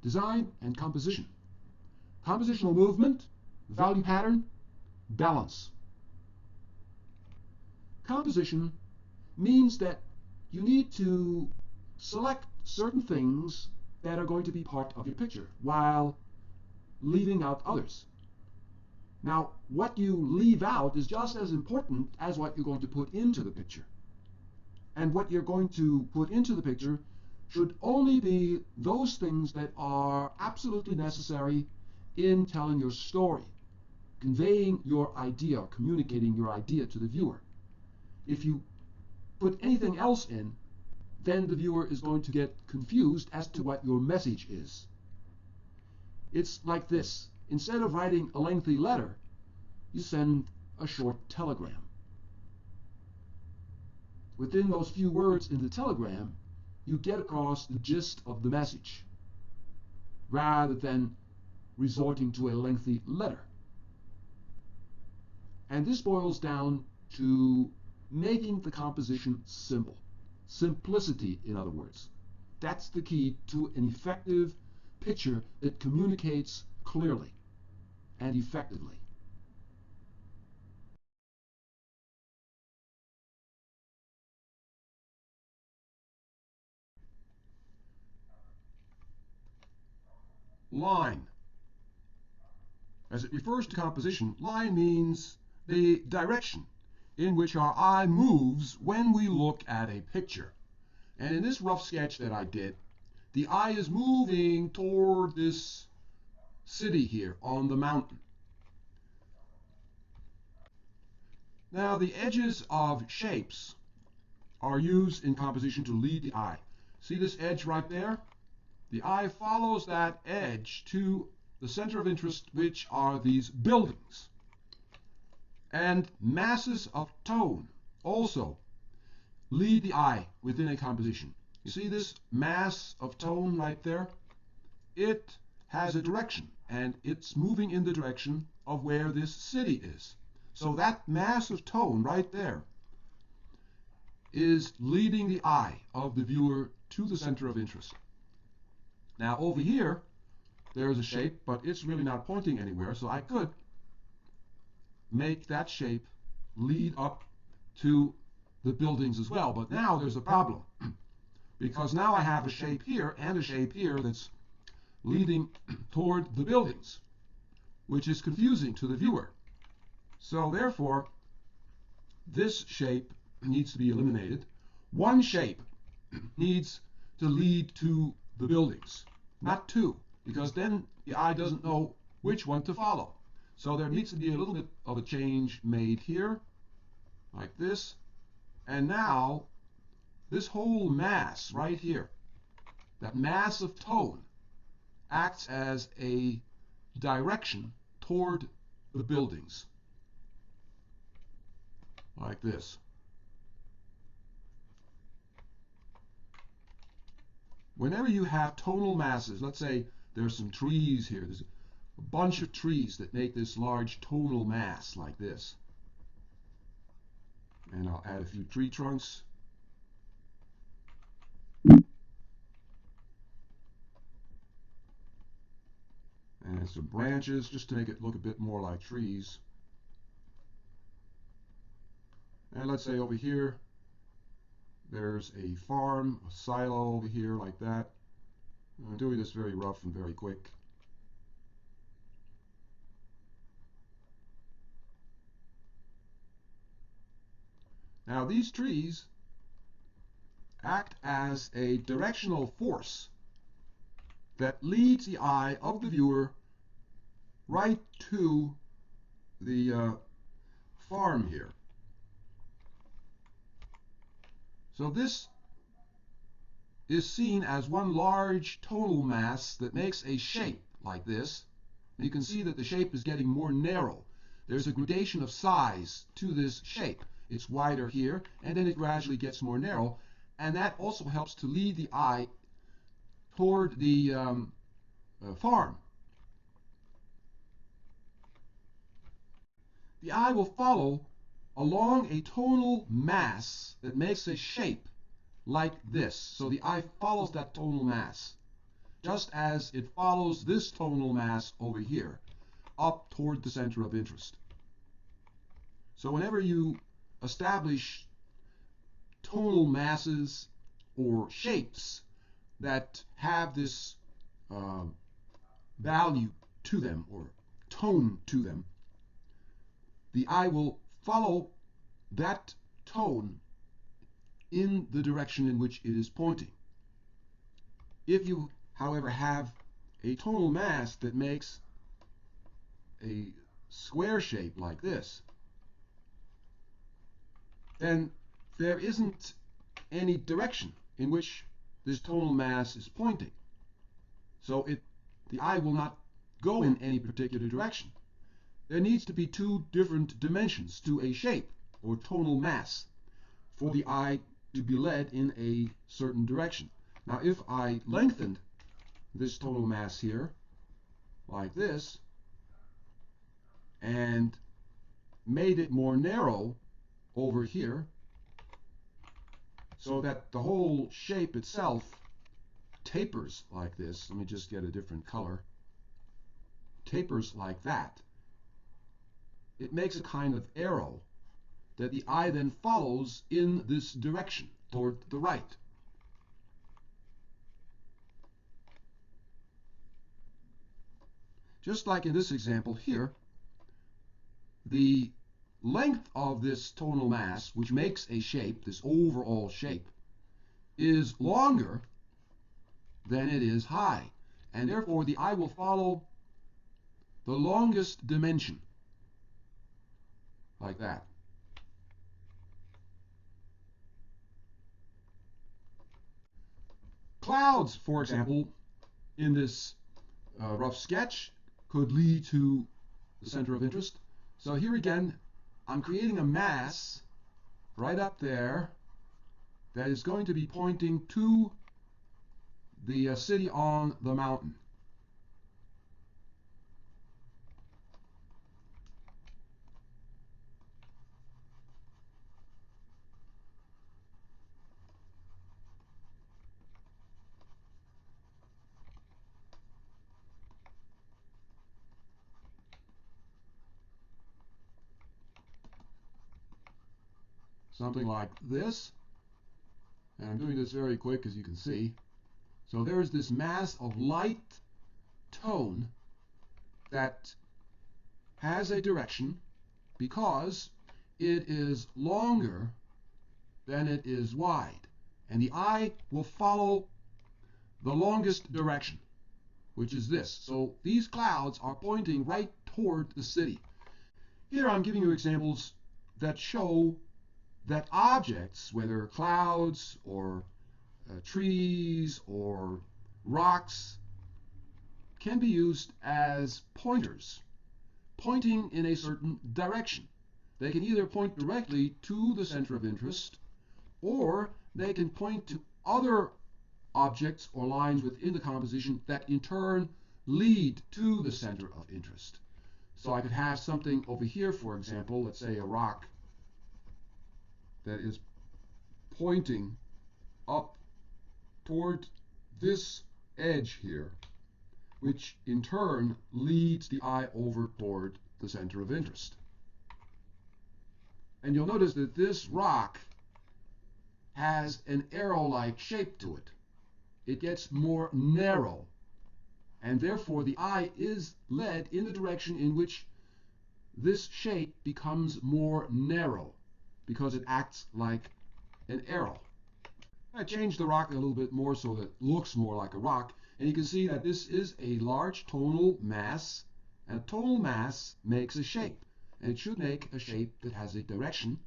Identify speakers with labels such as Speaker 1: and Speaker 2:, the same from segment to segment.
Speaker 1: design and composition. Compositional movement, value pattern, balance. Composition means that you need to select certain things that are going to be part of your picture while leaving out others. Now, what you leave out is just as important as what you're going to put into the picture. And what you're going to put into the picture should only be those things that are absolutely necessary in telling your story, conveying your idea, or communicating your idea to the viewer. If you put anything else in, then the viewer is going to get confused as to what your message is. It's like this. Instead of writing a lengthy letter, you send a short telegram. Within those few words in the telegram, you get across the gist of the message, rather than resorting to a lengthy letter. And this boils down to making the composition simple. Simplicity, in other words. That's the key to an effective picture that communicates clearly and effectively. Line. As it refers to composition, line means the direction in which our eye moves when we look at a picture. And in this rough sketch that I did, the eye is moving toward this city here on the mountain. Now, the edges of shapes are used in composition to lead the eye. See this edge right there? The eye follows that edge to the center of interest, which are these buildings. And masses of tone also lead the eye within a composition. You see this mass of tone right there? It has a direction, and it's moving in the direction of where this city is. So that mass of tone right there is leading the eye of the viewer to the center of interest. Now over here, there's a shape, but it's really not pointing anywhere, so I could make that shape lead up to the buildings as well. But now there's a problem, because now I have a shape here and a shape here that's leading toward the buildings, which is confusing to the viewer. So therefore, this shape needs to be eliminated. One shape needs to lead to the buildings, not two, because then the eye doesn't know which one to follow. So there needs to be a little bit of a change made here, like this. And now, this whole mass right here, that mass of tone, acts as a direction toward the buildings, like this. Whenever you have tonal masses, let's say there's some trees here, there's a bunch of trees that make this large tonal mass like this. And I'll add a few tree trunks. And some branches, just to make it look a bit more like trees. And let's say over here, there's a farm, a silo over here like that. I'm doing this very rough and very quick. Now these trees act as a directional force that leads the eye of the viewer right to the farm here. So this is seen as one large tonal mass that makes a shape like this. And you can see that the shape is getting more narrow. There's a gradation of size to this shape. It's wider here, and then it gradually gets more narrow. And that also helps to lead the eye toward the farm. The eye will follow along a tonal mass that makes a shape like this. So the eye follows that tonal mass. just as it follows this tonal mass over here up toward the center of interest. So whenever you establish tonal masses or shapes that have this value to them or tone to them, the eye will follow that tone in the direction in which it is pointing. If you, however, have a tonal mass that makes a square shape like this, then there isn't any direction in which this tonal mass is pointing. So the eye will not go in any particular direction. There needs to be two different dimensions to a shape or tonal mass for the eye to be led in a certain direction. Now, if I lengthened this tonal mass here like this and made it more narrow over here so that the whole shape itself tapers like this, let me just get a different color, tapers like that, it makes a kind of arrow that the eye then follows in this direction toward the right. Just like in this example here, the length of this tonal mass, which makes a shape, this overall shape, is longer than it is high, and therefore the eye will follow the longest dimension, like that. Clouds, for example, in this rough sketch could lead to the center of interest. So here again, I'm creating a mass right up there that is going to be pointing to the city on the mountain. Something like this. And I'm doing this very quick, as you can see. So there's this mass of light tone that has a direction because it is longer than it is wide. And the eye will follow the longest direction, which is this. So these clouds are pointing right toward the city. Here I'm giving you examples that show that objects, whether clouds or trees or rocks, can be used as pointers, pointing in a certain direction. They can either point directly to the center of interest, or they can point to other objects or lines within the composition that in turn lead to the center of interest. So I could have something over here, for example, let's say a rock that is pointing up toward this edge here, which in turn leads the eye over toward the center of interest. And you'll notice that this rock has an arrow-like shape to it. It gets more narrow, and therefore the eye is led in the direction in which this shape becomes more narrow, because it acts like an arrow. I changed the rock a little bit more so that it looks more like a rock, and you can see that this is a large tonal mass, and a tonal mass makes a shape, and it should make a shape that has a direction,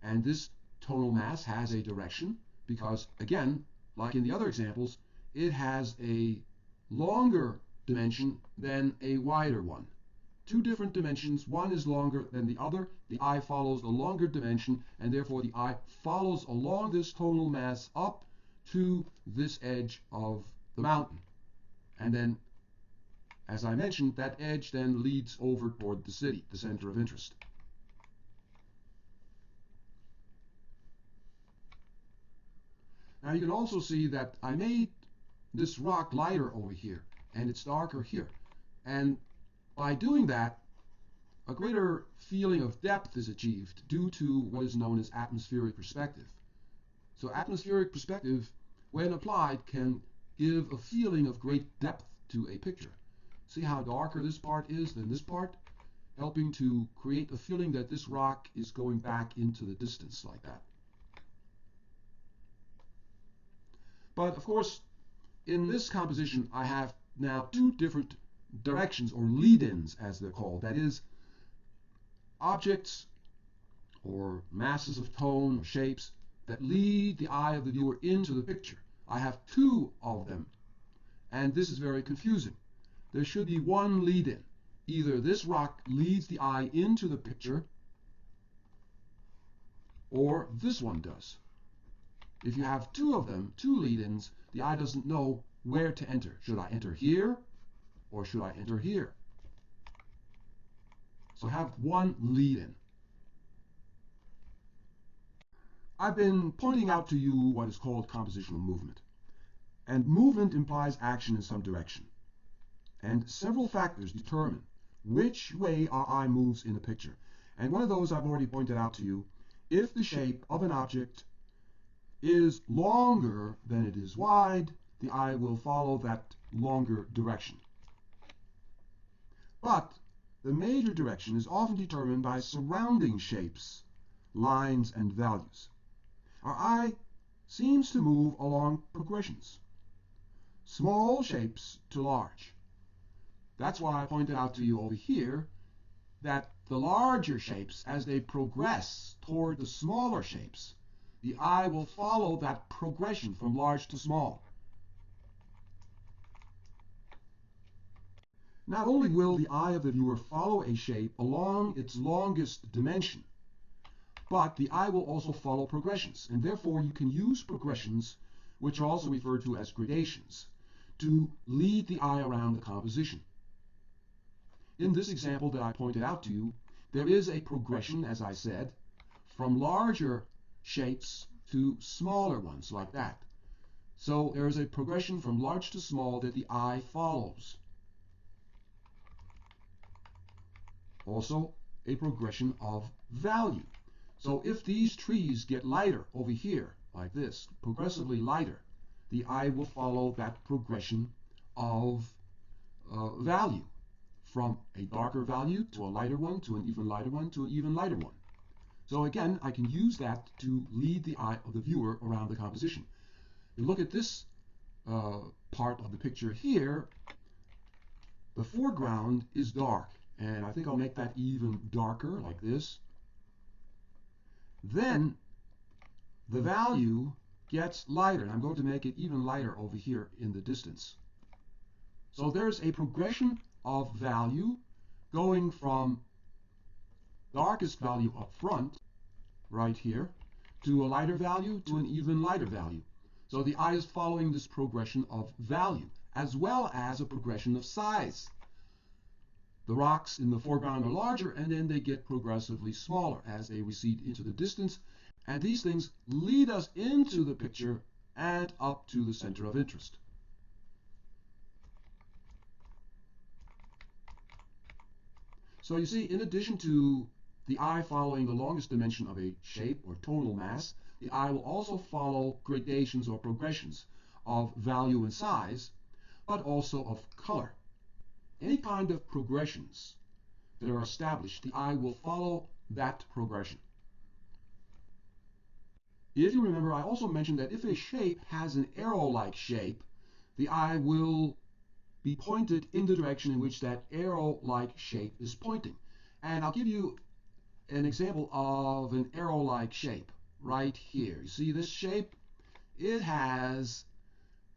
Speaker 1: and this tonal mass has a direction because, again, like in the other examples, it has a longer dimension than a wider one. Two different dimensions, one is longer than the other. The eye follows the longer dimension, and therefore the eye follows along this tonal mass up to this edge of the mountain. And then, as I mentioned, that edge then leads over toward the city, the center of interest. Now you can also see that I made this rock lighter over here, and it's darker here. And by doing that, a greater feeling of depth is achieved due to what is known as atmospheric perspective. So atmospheric perspective, when applied, can give a feeling of great depth to a picture. See how darker this part is than this part? Helping to create a feeling that this rock is going back into the distance like that. But of course, in this composition, I have now two different directions, or lead-ins as they're called. That is, objects or masses of tone or shapes that lead the eye of the viewer into the picture. I have two of them, and this is very confusing. There should be one lead-in. Either this rock leads the eye into the picture, or this one does. If you have two of them, two lead-ins, the eye doesn't know where to enter. Should I enter here, or should I enter here? So have one lead-in. I've been pointing out to you what is called compositional movement. And movement implies action in some direction. And several factors determine which way our eye moves in a picture. And one of those I've already pointed out to you. If the shape of an object is longer than it is wide, the eye will follow that longer direction. But the major direction is often determined by surrounding shapes, lines, and values. Our eye seems to move along progressions, small shapes to large. That's why I pointed out to you over here that the larger shapes, as they progress toward the smaller shapes, the eye will follow that progression from large to small. Not only will the eye of the viewer follow a shape along its longest dimension, but the eye will also follow progressions, and therefore you can use progressions, which are also referred to as gradations, to lead the eye around the composition. In this example that I pointed out to you, there is a progression, as I said, from larger shapes to smaller ones, like that. So there is a progression from large to small that the eye follows. Also, a progression of value. So if these trees get lighter over here, like this, progressively lighter, the eye will follow that progression of value, from a darker value to a lighter one, to an even lighter one, to an even lighter one. So again, I can use that to lead the eye of the viewer around the composition. You look at this part of the picture here, the foreground is dark, and I think I'll make that even darker, like this. Then the value gets lighter, and I'm going to make it even lighter over here in the distance. So there's a progression of value going from darkest value up front, right here, to a lighter value, to an even lighter value. So the eye is following this progression of value, as well as a progression of size. The rocks in the foreground are larger, and then they get progressively smaller as they recede into the distance. And these things lead us into the picture and up to the center of interest. So you see, in addition to the eye following the longest dimension of a shape or tonal mass, the eye will also follow gradations or progressions of value and size, but also of color. Any kind of progressions that are established, the eye will follow that progression. If you remember, I also mentioned that if a shape has an arrow-like shape, the eye will be pointed in the direction in which that arrow-like shape is pointing. And I'll give you an example of an arrow-like shape right here. You see this shape? It has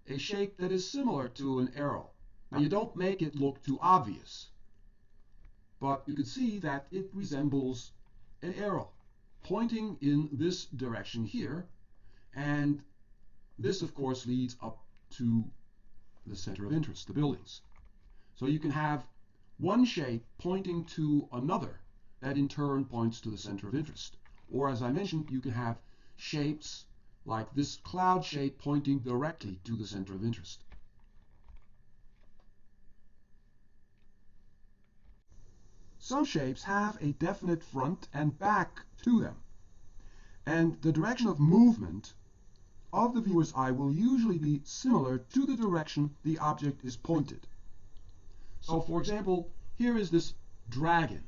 Speaker 1: a shape that is similar to an arrow. Now, you don't make it look too obvious, but you can see that it resembles an arrow pointing in this direction here, and this, of course, leads up to the center of interest, the buildings. So you can have one shape pointing to another that in turn points to the center of interest. Or, as I mentioned, you can have shapes like this cloud shape pointing directly to the center of interest. some shapes have a definite front and back to them, and the direction of movement of the viewer's eye will usually be similar to the direction the object is pointed. So for example, here is this dragon.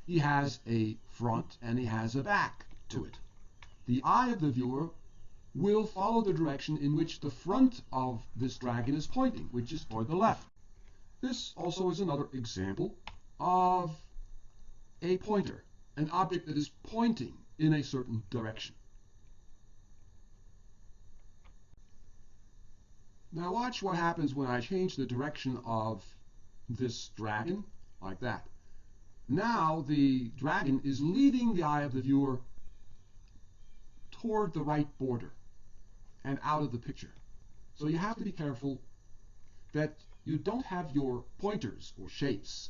Speaker 1: He has a front and he has a back to it. The eye of the viewer will follow the direction in which the front of this dragon is pointing, which is toward the left. This also is another example of a pointer, an object that is pointing in a certain direction. Now watch what happens when I change the direction of this dragon, like that. Now the dragon is leading the eye of the viewer toward the right border and out of the picture. So you have to be careful that you don't have your pointers or shapes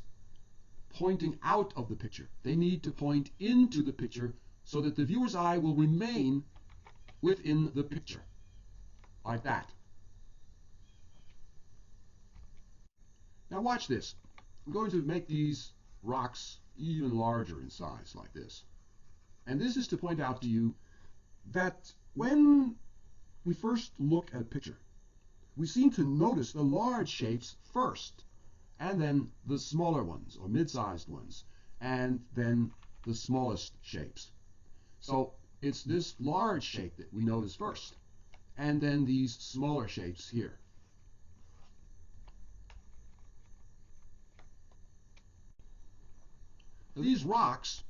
Speaker 1: pointing out of the picture. They need to point into the picture so that the viewer's eye will remain within the picture, like that. Now watch this. I'm going to make these rocks even larger in size, like this. And this is to point out to you that when we first look at a picture, we seem to notice the large shapes first, and then the smaller ones, or mid-sized ones, and then the smallest shapes. So it's this large shape that we notice first, and then these smaller shapes here. These rocks,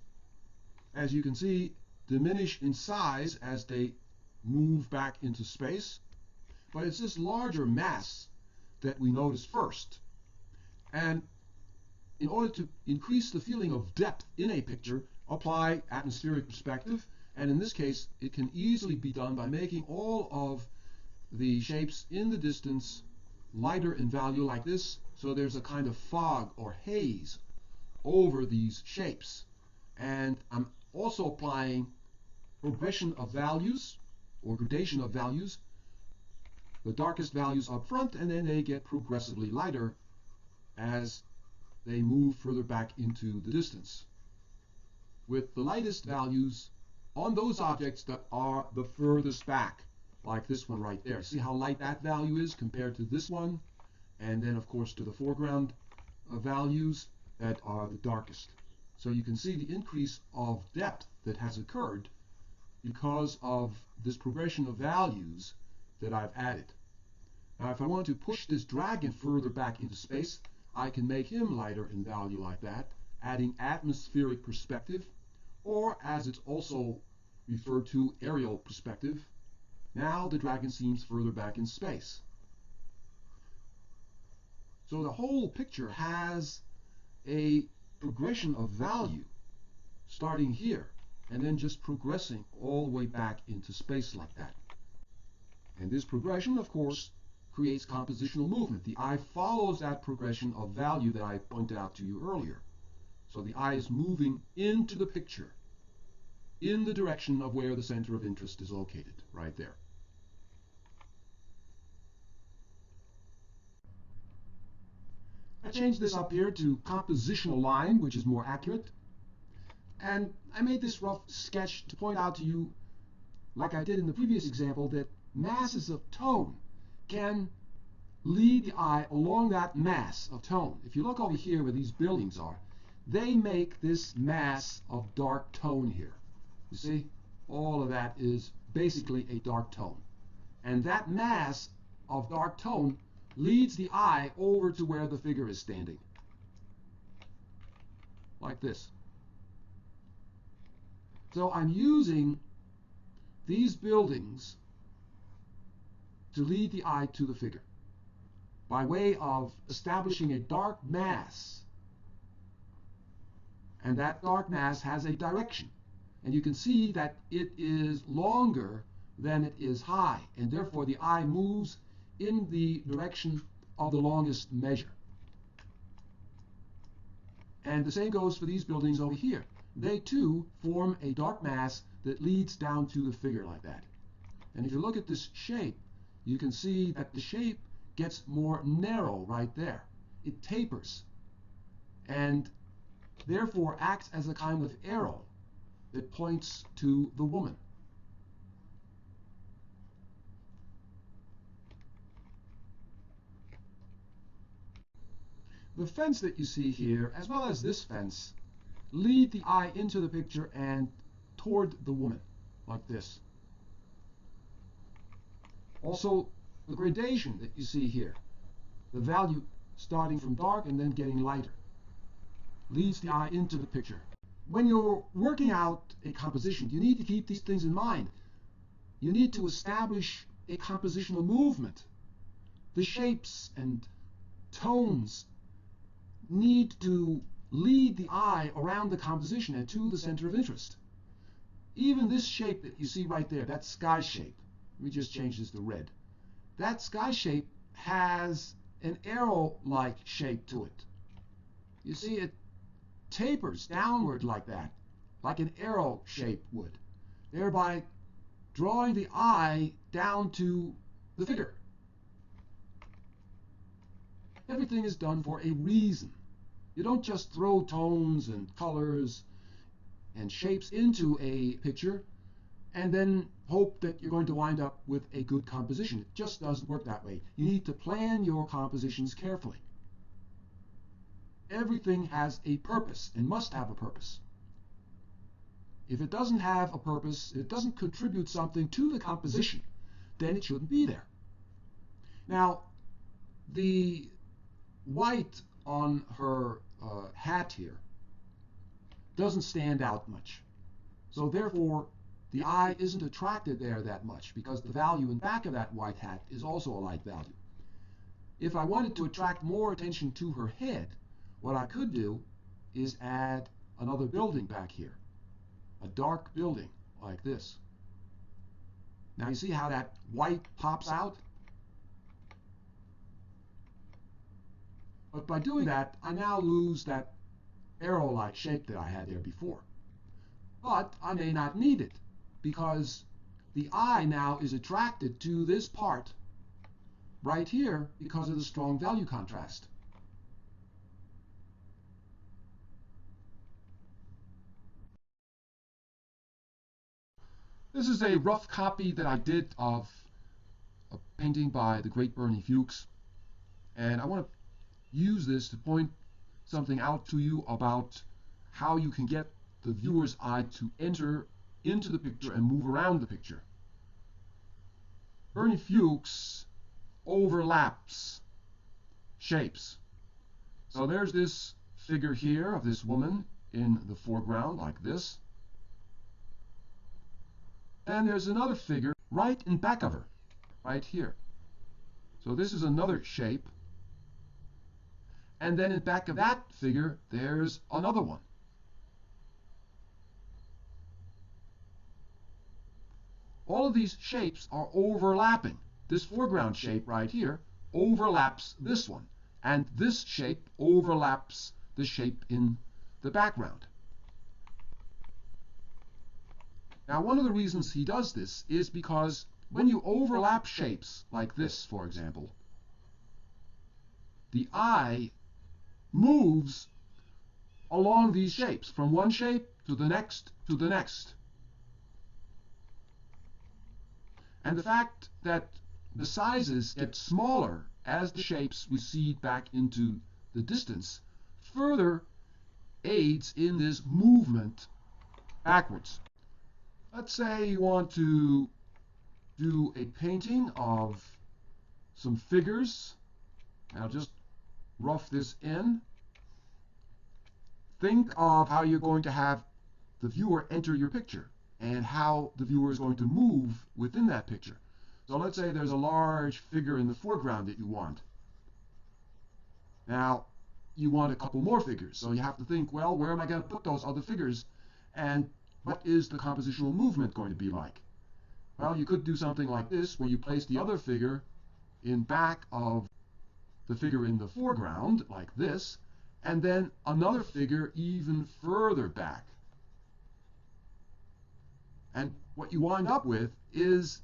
Speaker 1: as you can see, diminish in size as they move back into space, but it's this larger mass that we notice first. And in order to increase the feeling of depth in a picture, apply atmospheric perspective, and in this case it can easily be done by making all of the shapes in the distance lighter in value, like this, so there's a kind of fog or haze over these shapes. And I'm also applying progression of values or gradation of values, the darkest values up front, and then they get progressively lighter as they move further back into the distance, with the lightest values on those objects that are the furthest back, like this one right there. See how light that value is compared to this one, and then of course to the foreground values that are the darkest. So you can see the increase of depth that has occurred because of this progression of values that I've added. Now if I want to push this dragon further back into space, I can make him lighter in value like that, adding atmospheric perspective, or as it's also referred to, aerial perspective. Now the dragon seems further back in space. So the whole picture has a progression of value starting here and then just progressing all the way back into space like that. And this progression, of course, creates compositional movement. The eye follows that progression of value that I pointed out to you earlier. So the eye is moving into the picture in the direction of where the center of interest is located, right there. I changed this up here to compositional line, which is more accurate. And I made this rough sketch to point out to you, like I did in the previous example, that masses of tone can lead the eye along that mass of tone. If you look over here where these buildings are, they make this mass of dark tone here. You see, all of that is basically a dark tone. And that mass of dark tone leads the eye over to where the figure is standing, like this. So I'm using these buildings to lead the eye to the figure by way of establishing a dark mass. And that dark mass has a direction. And you can see that it is longer than it is high, and therefore the eye moves in the direction of the longest measure. And the same goes for these buildings over here. They too form a dark mass that leads down to the figure like that. And if you look at this shape, you can see that the shape gets more narrow right there. It tapers. And therefore acts as a kind of arrow that points to the woman. The fence that you see here, as well as this fence, lead the eye into the picture and toward the woman, like this. Also, the gradation that you see here, the value starting from dark and then getting lighter, leads the eye into the picture. When you're working out a composition, you need to keep these things in mind. You need to establish a compositional movement. The shapes and tones need to lead the eye around the composition and to the center of interest. Even this shape that you see right there, that sky shape, let me just change this to red. That sky shape has an arrow-like shape to it. You see, it tapers downward like that, like an arrow shape would, thereby drawing the eye down to the figure. Everything is done for a reason. You don't just throw tones and colors and shapes into a picture and then hope that you're going to wind up with a good composition. It just doesn't work that way. You need to plan your compositions carefully. Everything has a purpose and must have a purpose. If it doesn't have a purpose, it doesn't contribute something to the composition, then it shouldn't be there. Now, the white on her hat here doesn't stand out much. So therefore, the eye isn't attracted there that much because the value in back of that white hat is also a light value. If I wanted to attract more attention to her head, what I could do is add another building back here, a dark building like this. Now you see how that white pops out? But by doing that, I now lose that arrow-like shape that I had there before. But I may not need it, because the eye now is attracted to this part right here because of the strong value contrast. This is a rough copy that I did of a painting by the great Bernie Fuchs, and I want to use this to point something out to you about how you can get the viewer's eye to enter into the picture and move around the picture. Bernie Fuchs overlaps shapes. So there's this figure here of this woman in the foreground like this. And there's another figure right in back of her, right here. So this is another shape. And then in back of that figure, there's another one. All of these shapes are overlapping. This foreground shape right here overlaps this one, and this shape overlaps the shape in the background. Now, one of the reasons he does this is because when you overlap shapes, like this, for example, the eye moves along these shapes, from one shape to the next to the next. And the fact that the sizes get smaller as the shapes recede back into the distance further aids in this movement backwards. Let's say you want to do a painting of some figures. Now just rough this in. Think of how you're going to have the viewer enter your picture and how the viewer is going to move within that picture. So let's say there's a large figure in the foreground that you want. Now, you want a couple more figures, so you have to think, well, where am I going to put those other figures, and what is the compositional movement going to be like? Well, you could do something like this, where you place the other figure in back of the figure in the foreground, like this, and then another figure even further back. And what you wind up with is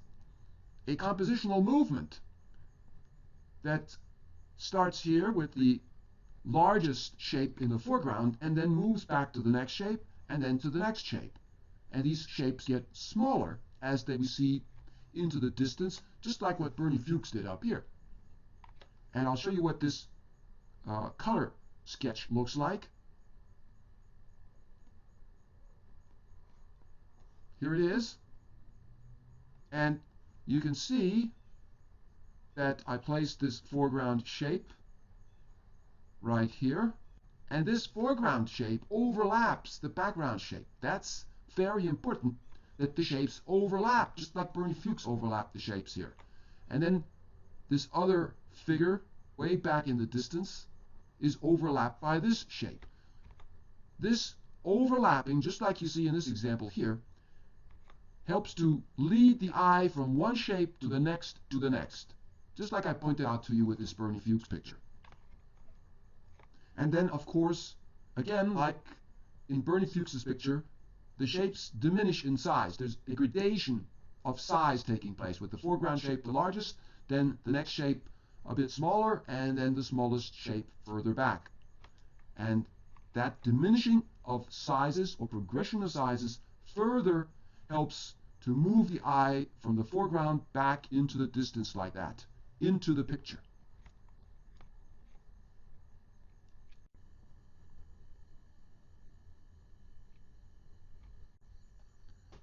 Speaker 1: a compositional movement that starts here with the largest shape in the foreground and then moves back to the next shape and then to the next shape. And these shapes get smaller as they recede into the distance, just like what Bernie Fuchs did up here. And I'll show you what this color sketch looks like. Here it is. And you can see that I placed this foreground shape right here. And this foreground shape overlaps the background shape. That's very important, that the shapes overlap, just like Bernie Fuchs overlapped the shapes here. And then this other figure way back in the distance is overlapped by this shape. This overlapping, just like you see in this example here, helps to lead the eye from one shape to the next, just like I pointed out to you with this Bernie Fuchs picture. And then, of course, again, like in Bernie Fuchs's picture, the shapes diminish in size. There's a gradation of size taking place, with the foreground shape the largest, then the next shape a bit smaller, and then the smallest shape further back. And that diminishing of sizes, or progression of sizes, further helps to move the eye from the foreground back into the distance like that, into the picture.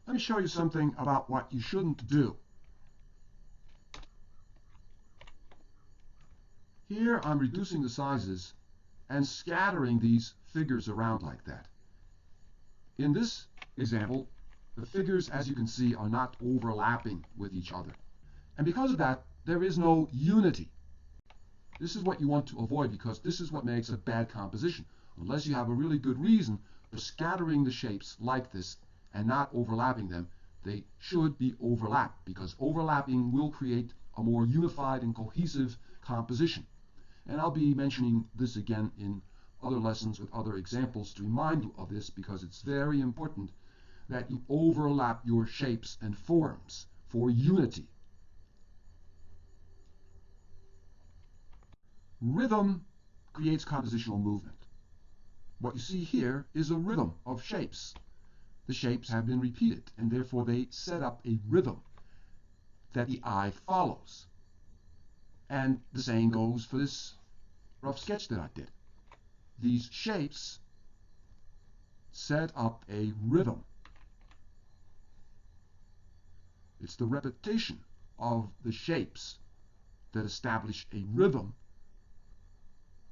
Speaker 1: Let me show you something about what you shouldn't do. Here I'm reducing the sizes and scattering these figures around like that. In this example, the figures, as you can see, are not overlapping with each other. And because of that, there is no unity. This is what you want to avoid, because this is what makes a bad composition. Unless you have a really good reason for scattering the shapes like this and not overlapping them, they should be overlapped, because overlapping will create a more unified and cohesive composition. And I'll be mentioning this again in other lessons with other examples to remind you of this, because it's very important that you overlap your shapes and forms for unity. Rhythm creates compositional movement. What you see here is a rhythm of shapes. The shapes have been repeated, and therefore they set up a rhythm that the eye follows. And the same goes for this rough sketch that I did. These shapes set up a rhythm. It's the repetition of the shapes that establish a rhythm,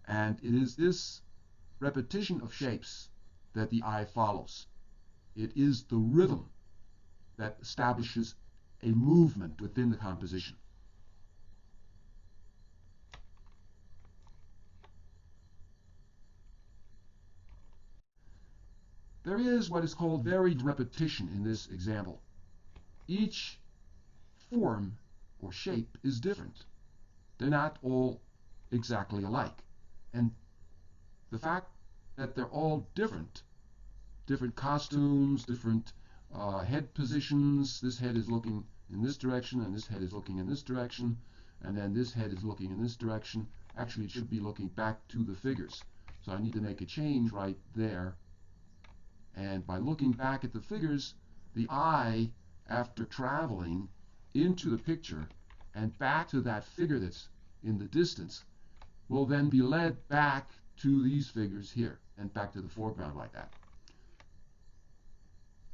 Speaker 1: and it is this repetition of shapes that the eye follows. It is the rhythm that establishes a movement within the composition. There is what is called varied repetition in this example. Each form or shape is different. They're not all exactly alike. And the fact that they're all different costumes, different head positions, this head is looking in this direction, and this head is looking in this direction, and then this head is looking in this direction. Actually, it should be looking back to the figures. So I need to make a change right there. And by looking back at the figures, the eye, after traveling into the picture and back to that figure that's in the distance, will then be led back to these figures here and back to the foreground like that.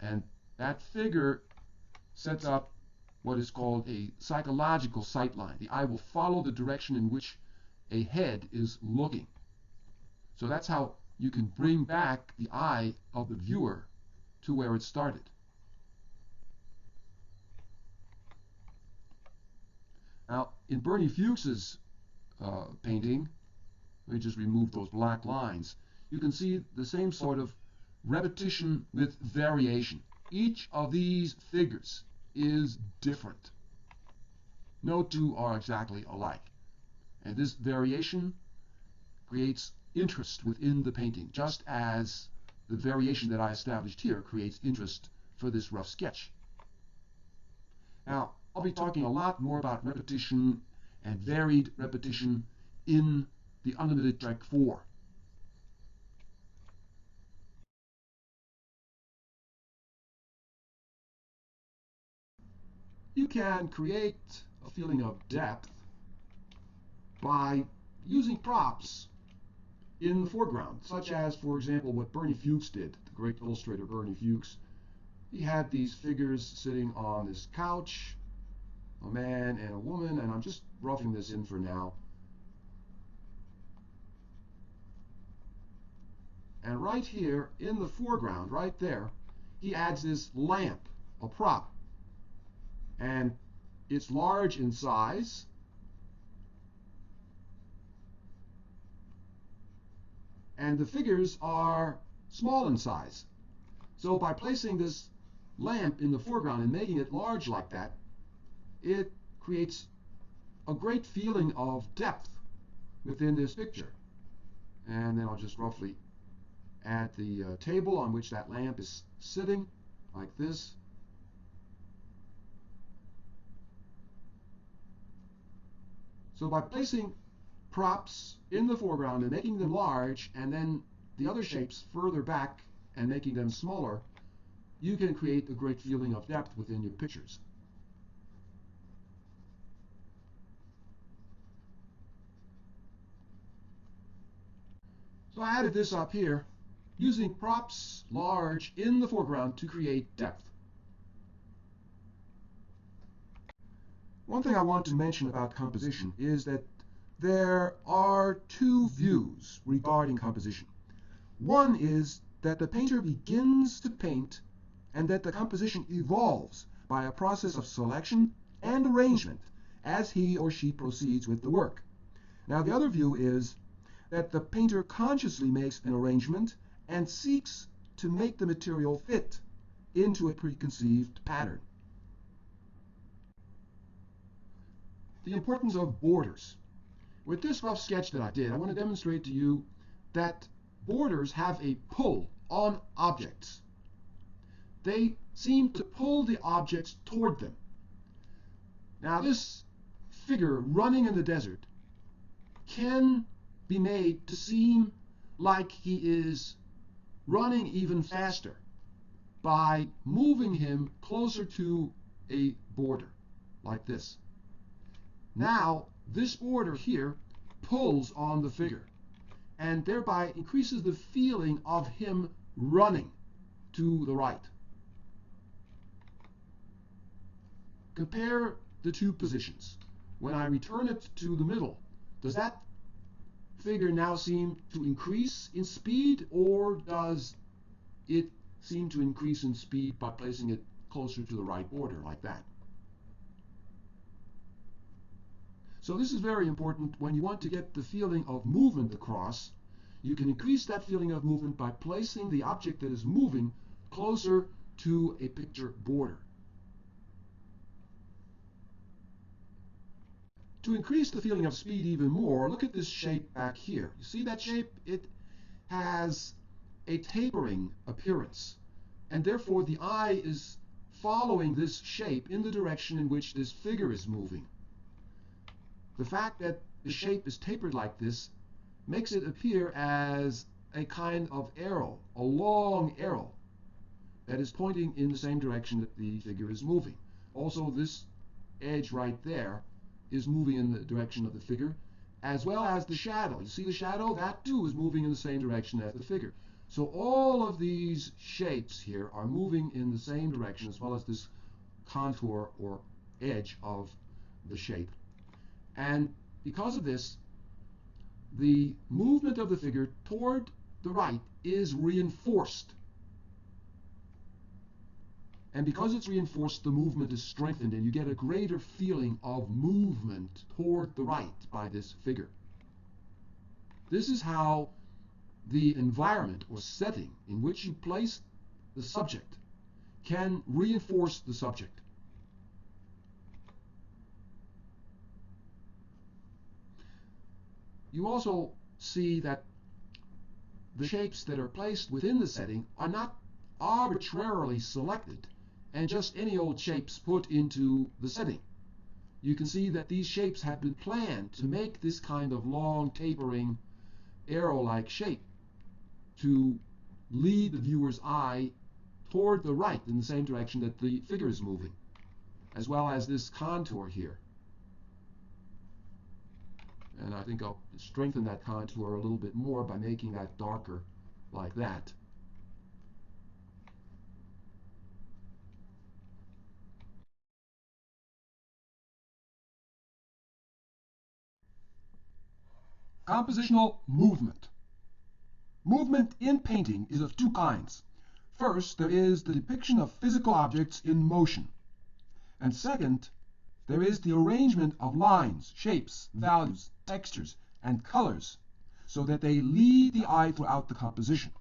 Speaker 1: And that figure sets up what is called a psychological sight line. The eye will follow the direction in which a head is looking. So that's how you can bring back the eye of the viewer to where it started. Now, in Bernie Fuchs's painting, let me just remove those black lines, you can see the same sort of repetition with variation. Each of these figures is different. No two are exactly alike. And this variation creates interest within the painting, just as the variation that I established here creates interest for this rough sketch. Now, I'll be talking a lot more about repetition and varied repetition in the unlimited track 4. you can create a feeling of depth by using props in the foreground, such as, for example, what Bernie Fuchs did, the great illustrator Bernie Fuchs. He had these figures sitting on this couch, a man and a woman, and I'm just roughing this in for now. And right here in the foreground, right there, he adds this lamp, a prop. And it's large in size. And the figures are small in size. So by placing this lamp in the foreground and making it large like that, it creates a great feeling of depth within this picture. And then I'll just roughly add the table on which that lamp is sitting, like this. So by placing props in the foreground and making them large, and then the other shapes further back and making them smaller, you can create a great feeling of depth within your pictures. So I added this up here, using props large in the foreground to create depth. One thing I want to mention about composition is that there are two views regarding composition. One is that the painter begins to paint and that the composition evolves by a process of selection and arrangement as he or she proceeds with the work. Now, the other view is that the painter consciously makes an arrangement and seeks to make the material fit into a preconceived pattern. The importance of borders. With this rough sketch that I did, I want to demonstrate to you that borders have a pull on objects. They seem to pull the objects toward them. Now, this figure running in the desert can be made to seem like he is running even faster by moving him closer to a border, like this. Now, this border here pulls on the figure and thereby increases the feeling of him running to the right. Compare the two positions. When I return it to the middle, does that figure now seem to increase in speed, or does it seem to increase in speed by placing it closer to the right border, like that? So this is very important. When you want to get the feeling of movement across, you can increase that feeling of movement by placing the object that is moving closer to a picture border. To increase the feeling of speed even more, look at this shape back here. You see that shape? It has a tapering appearance, and therefore the eye is following this shape in the direction in which this figure is moving. The fact that the shape is tapered like this makes it appear as a kind of arrow, a long arrow that is pointing in the same direction that the figure is moving. Also, this edge right there is moving in the direction of the figure, as well as the shadow. You see the shadow? That too is moving in the same direction as the figure. So all of these shapes here are moving in the same direction, as well as this contour or edge of the shape. And because of this, the movement of the figure toward the right is reinforced. And because it's reinforced, the movement is strengthened, and you get a greater feeling of movement toward the right by this figure. This is how the environment or setting in which you place the subject can reinforce the subject. You also see that the shapes that are placed within the setting are not arbitrarily selected and just any old shapes put into the setting. You can see that these shapes have been planned to make this kind of long, tapering, arrow-like shape to lead the viewer's eye toward the right in the same direction that the figure is moving. as well as this contour here. And I think I'll strengthen that contour a little bit more by making that darker like that. Compositional movement. Movement in painting is of two kinds. First, there is the depiction of physical objects in motion. And second, there is the arrangement of lines, shapes, values, textures, and colors so that they lead the eye throughout the composition.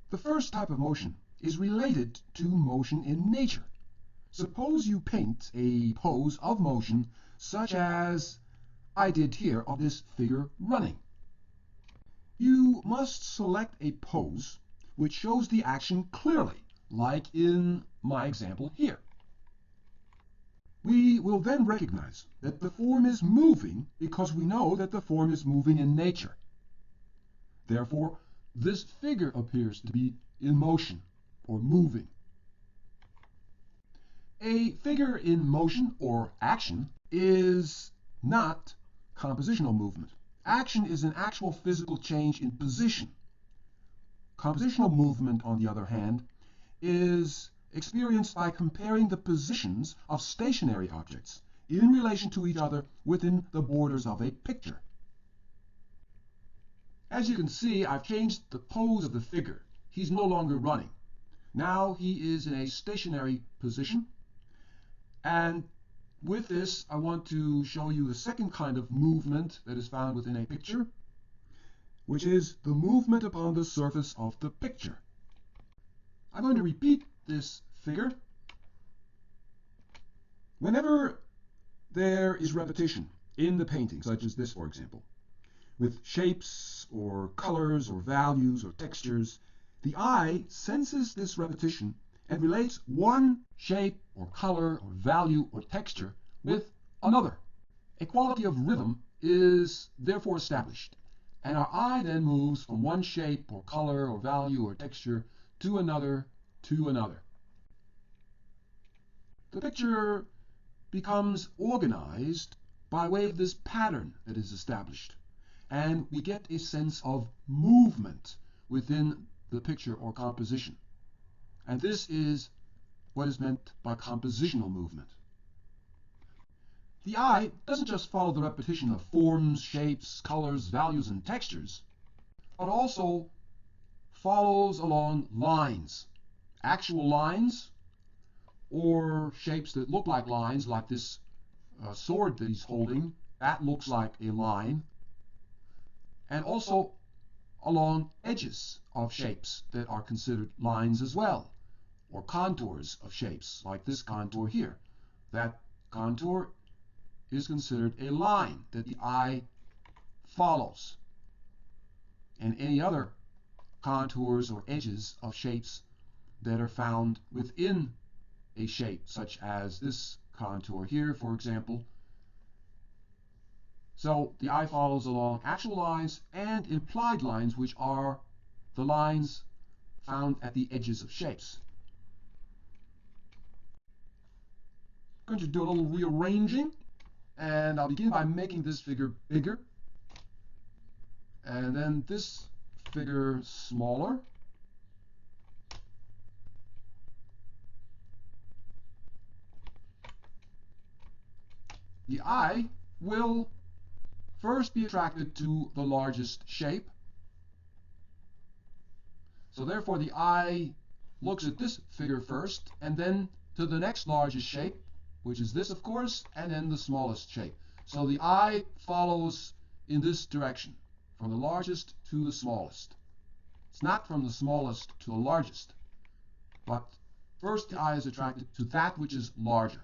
Speaker 1: The first type of motion is related to motion in nature. Suppose you paint a pose of motion such as I did here of this figure running. You must select a pose which shows the action clearly, like in my example here. We will then recognize that the form is moving because we know that the form is moving in nature. Therefore, this figure appears to be in motion or moving. A figure in motion or action is not compositional movement. Action is an actual physical change in position. Compositional movement, on the other hand, is experienced by comparing the positions of stationary objects in relation to each other within the borders of a picture. As you can see, I've changed the pose of the figure. He's no longer running. Now he is in a stationary position. And with this, I want to show you the second kind of movement that is found within a picture, which is the movement upon the surface of the picture. I'm going to repeat this figure. Whenever there is repetition in the painting, such as this, for example, with shapes or colors or values or textures, the eye senses this repetition and relates one shape or color or value or texture with another. A quality of rhythm is therefore established, and our eye then moves from one shape or color or value or texture to another to another. The picture becomes organized by way of this pattern that is established, and we get a sense of movement within the picture or composition. And this is what is meant by compositional movement. The eye doesn't just follow the repetition of forms, shapes, colors, values, and textures, but also follows along lines, actual lines, or shapes that look like lines, like this sword that he's holding. That looks like a line. And also along edges of shapes that are considered lines as well, or contours of shapes, like this contour here. That contour is considered a line that the eye follows. And any other contours or edges of shapes that are found within a shape, such as this contour here, for example. So the eye follows along actual lines and implied lines, which are the lines found at the edges of shapes. I'm going to do a little rearranging, and I'll begin by making this figure bigger, and then this figure smaller. The eye will first be attracted to the largest shape. So therefore the eye looks at this figure first, and then to the next largest shape, which is this, of course, and then the smallest shape. So the eye follows in this direction, from the largest to the smallest. It's not from the smallest to the largest, but first the eye is attracted to that which is larger.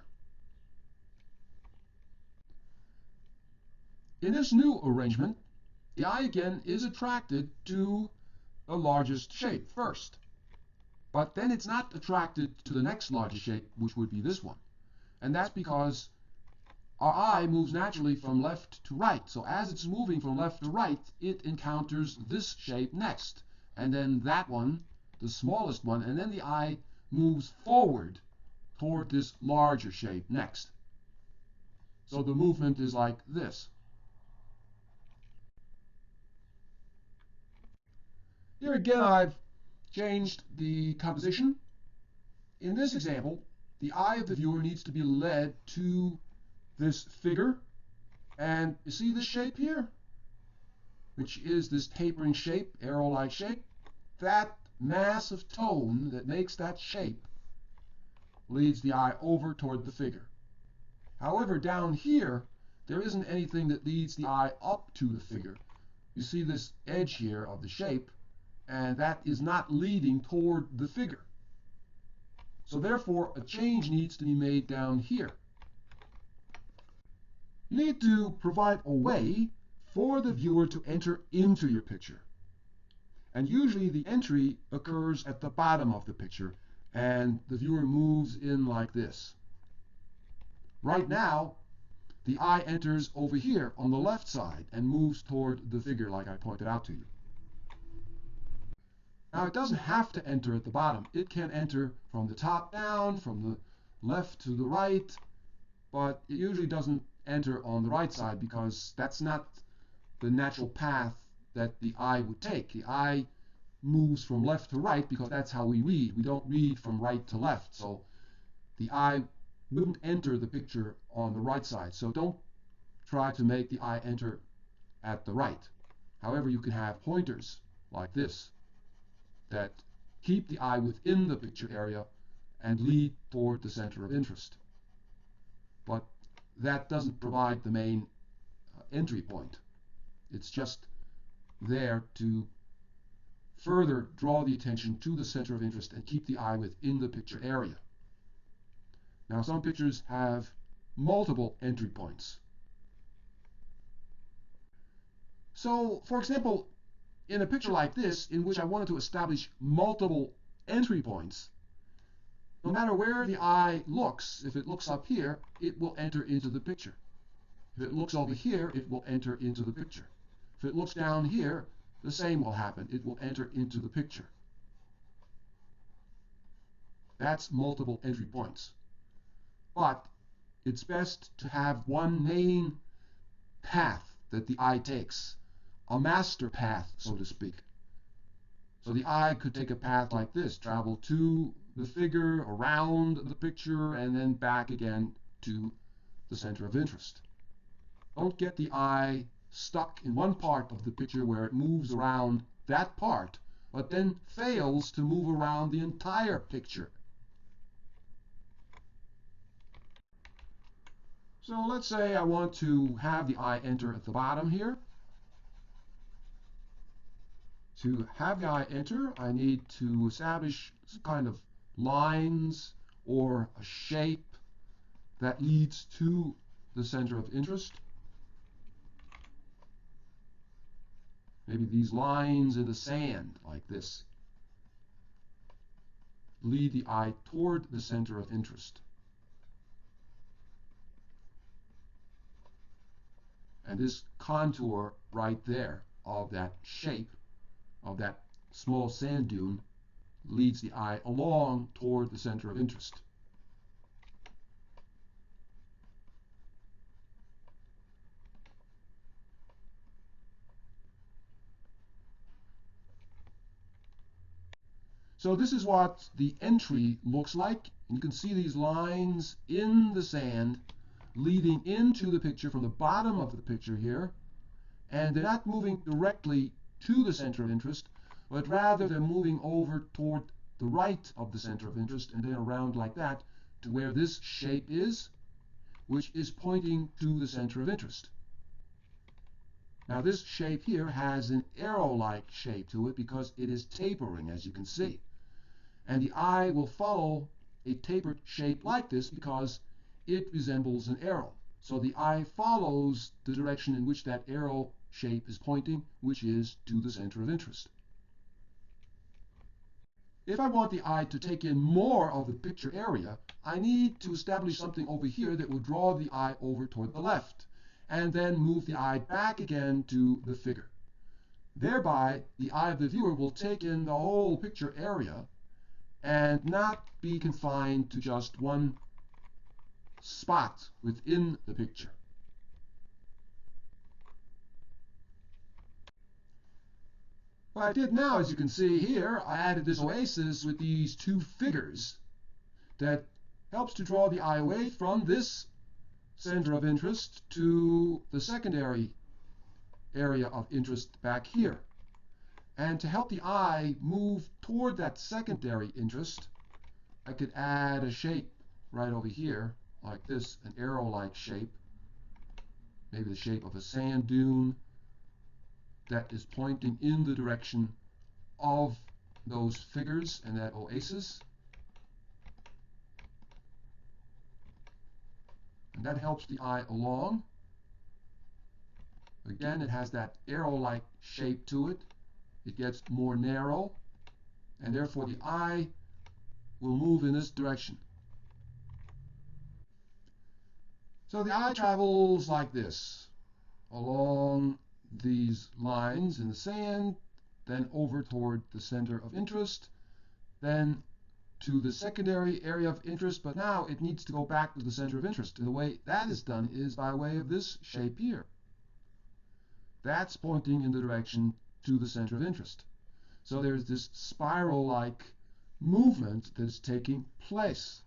Speaker 1: In this new arrangement, the eye again is attracted to the largest shape first. But then it's not attracted to the next largest shape, which would be this one. And that's because our eye moves naturally from left to right. So as it's moving from left to right, it encounters this shape next. And then that one, the smallest one, and then the eye moves forward toward this larger shape next. So the movement is like this. Here again, I've changed the composition. In this example, the eye of the viewer needs to be led to this figure. And you see this shape here, which is this tapering shape, arrow-like shape. That mass of tone that makes that shape leads the eye over toward the figure. However, down here, there isn't anything that leads the eye up to the figure. You see this edge here of the shape, and that is not leading toward the figure. So therefore, a change needs to be made down here. You need to provide a way for the viewer to enter into your picture. And usually the entry occurs at the bottom of the picture, and the viewer moves in like this. Right now, the eye enters over here on the left side and moves toward the figure like I pointed out to you. Now it doesn't have to enter at the bottom. It can enter from the top down, from the left to the right, but it usually doesn't enter on the right side because that's not the natural path that the eye would take. The eye moves from left to right because that's how we read. We don't read from right to left. So the eye wouldn't enter the picture on the right side. So don't try to make the eye enter at the right. However, you can have pointers like this that keep the eye within the picture area and lead toward the center of interest. But that doesn't provide the main entry point. It's just there to further draw the attention to the center of interest and keep the eye within the picture area. Now, some pictures have multiple entry points. So, for example, in a picture like this, in which I wanted to establish multiple entry points, no matter where the eye looks, if it looks up here, it will enter into the picture. If it looks over here, it will enter into the picture. If it looks down here, the same will happen. It will enter into the picture. That's multiple entry points. But it's best to have one main path that the eye takes, a master path, so to speak. So the eye could take a path like this, travel to the figure, around the picture, and then back again to the center of interest. Don't get the eye stuck in one part of the picture where it moves around that part, but then fails to move around the entire picture. So let's say I want to have the eye enter at the bottom here. To have the eye enter, I need to establish some kind of lines or a shape that leads to the center of interest. Maybe these lines in the sand, like this, lead the eye toward the center of interest. And this contour right there of that shape, of that small sand dune, leads the eye along toward the center of interest. So this is what the entry looks like. You can see these lines in the sand leading into the picture from the bottom of the picture here. And they're not moving directly to the center of interest, but rather they're moving over toward the right of the center of interest and then around like that to where this shape is, which is pointing to the center of interest. Now this shape here has an arrow-like shape to it because it is tapering, as you can see. And the eye will follow a tapered shape like this because it resembles an arrow. So the eye follows the direction in which that arrow shape is pointing, which is to the center of interest. If I want the eye to take in more of the picture area, I need to establish something over here that will draw the eye over toward the left, and then move the eye back again to the figure. Thereby, the eye of the viewer will take in the whole picture area, and not be confined to just one spot within the picture. What I did now, as you can see here, I added this oasis with these two figures that helps to draw the eye away from this center of interest to the secondary area of interest back here. And to help the eye move toward that secondary interest, I could add a shape right over here, like this, an arrow-like shape, maybe the shape of a sand dune that is pointing in the direction of those figures and that oasis. And that helps the eye along. Again, it has that arrow-like shape to it. It gets more narrow, and therefore the eye will move in this direction. So the eye travels like this, along these lines in the sand, then over toward the center of interest, then to the secondary area of interest, but now it needs to go back to the center of interest. And the way that is done is by way of this shape here. That's pointing in the direction to the center of interest. So there's this spiral-like movement that's taking place.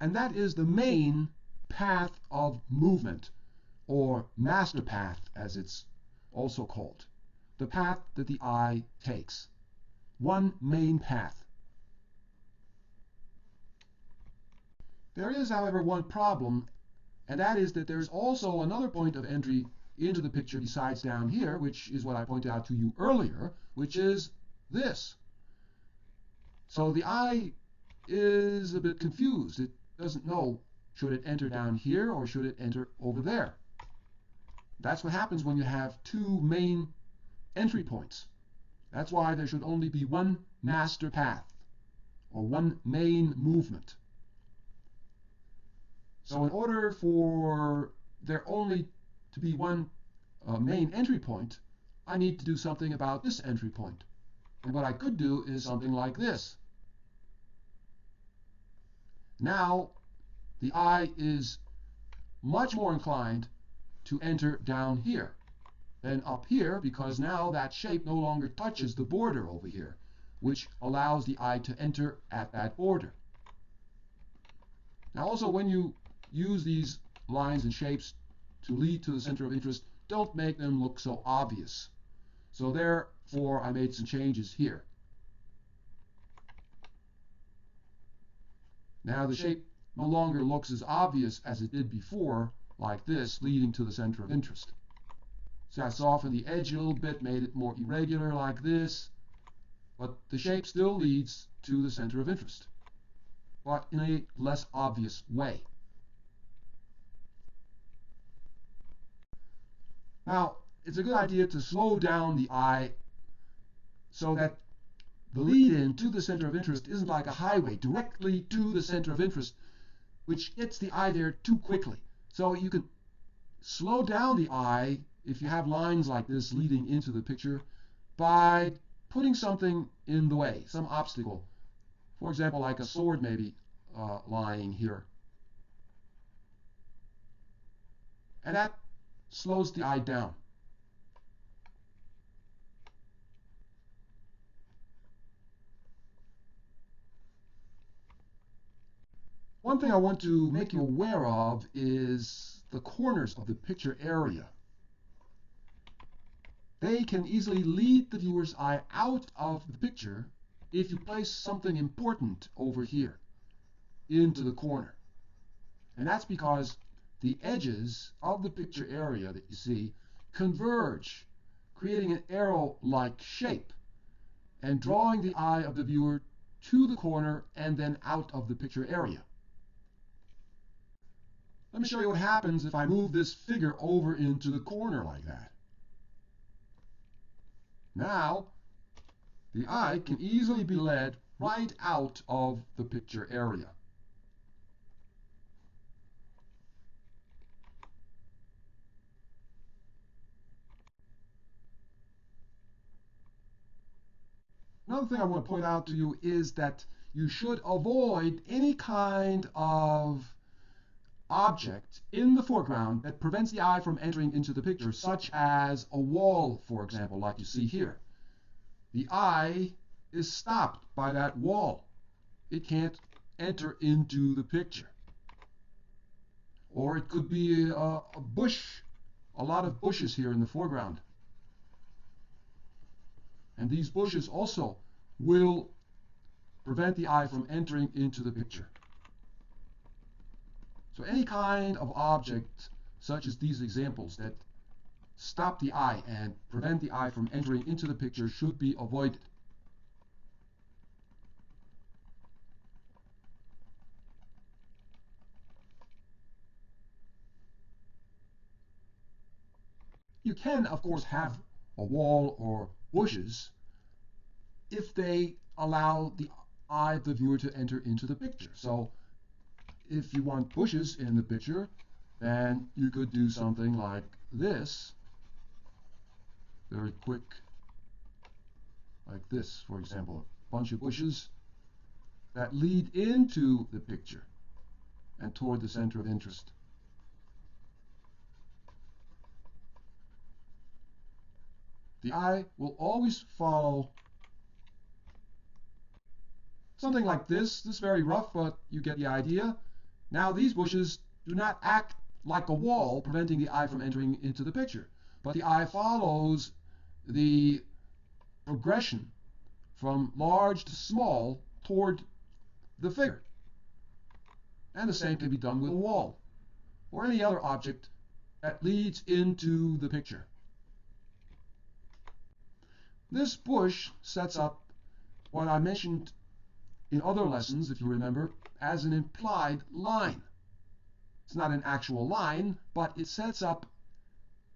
Speaker 1: And that is the main path of movement, or master path as it's also called. The path that the eye takes. One main path. There is, however, one problem, and that is that there's also another point of entry into the picture besides down here, which is what I pointed out to you earlier, which is this. So the eye is a bit confused. It doesn't know, should it enter down here or should it enter over there? That's what happens when you have two main entry points. That's why there should only be one master path, or one main movement. So in order for there only to be one main entry point, I need to do something about this entry point. And what I could do is something like this. Now, the eye is much more inclined to enter down here than up here, because now that shape no longer touches the border over here, which allows the eye to enter at that border. Now also, when you use these lines and shapes to lead to the center of interest, don't make them look so obvious. So therefore, I made some changes here. Now the shape no longer looks as obvious as it did before, like this, leading to the center of interest. So I softened the edge a little bit, made it more irregular like this, but the shape still leads to the center of interest, but in a less obvious way. Now, it's a good idea to slow down the eye so that the lead-in to the center of interest isn't like a highway directly to the center of interest, which gets the eye there too quickly. So you can slow down the eye if you have lines like this leading into the picture by putting something in the way, some obstacle. For example, like a sword maybe lying here. And that slows the eye down. One thing I want to make you aware of is the corners of the picture area. They can easily lead the viewer's eye out of the picture if you place something important over here into the corner. And that's because the edges of the picture area that you see converge, creating an arrow-like shape and drawing the eye of the viewer to the corner and then out of the picture area. Let me show you what happens if I move this figure over into the corner like that. Now, the eye can easily be led right out of the picture area. Another thing I want to point out to you is that you should avoid any kind of object in the foreground that prevents the eye from entering into the picture, such as a wall, for example, like you see here. The eye is stopped by that wall. It can't enter into the picture. Or it could be a bush, a lot of bushes here in the foreground. And these bushes also will prevent the eye from entering into the picture. So any kind of object, such as these examples, that stop the eye and prevent the eye from entering into the picture should be avoided. You can, of course, have a wall or bushes if they allow the eye of the viewer to enter into the picture. So if you want bushes in the picture, then you could do something like this. Very quick, like this, for example, a bunch of bushes that lead into the picture and toward the center of interest. The eye will always follow something like this. This is very rough, but you get the idea. Now these bushes do not act like a wall preventing the eye from entering into the picture, but the eye follows the progression from large to small toward the figure. And the same can be done with a wall or any other object that leads into the picture. This bush sets up what I mentioned in other lessons, if you remember, as an implied line. It's not an actual line, but it sets up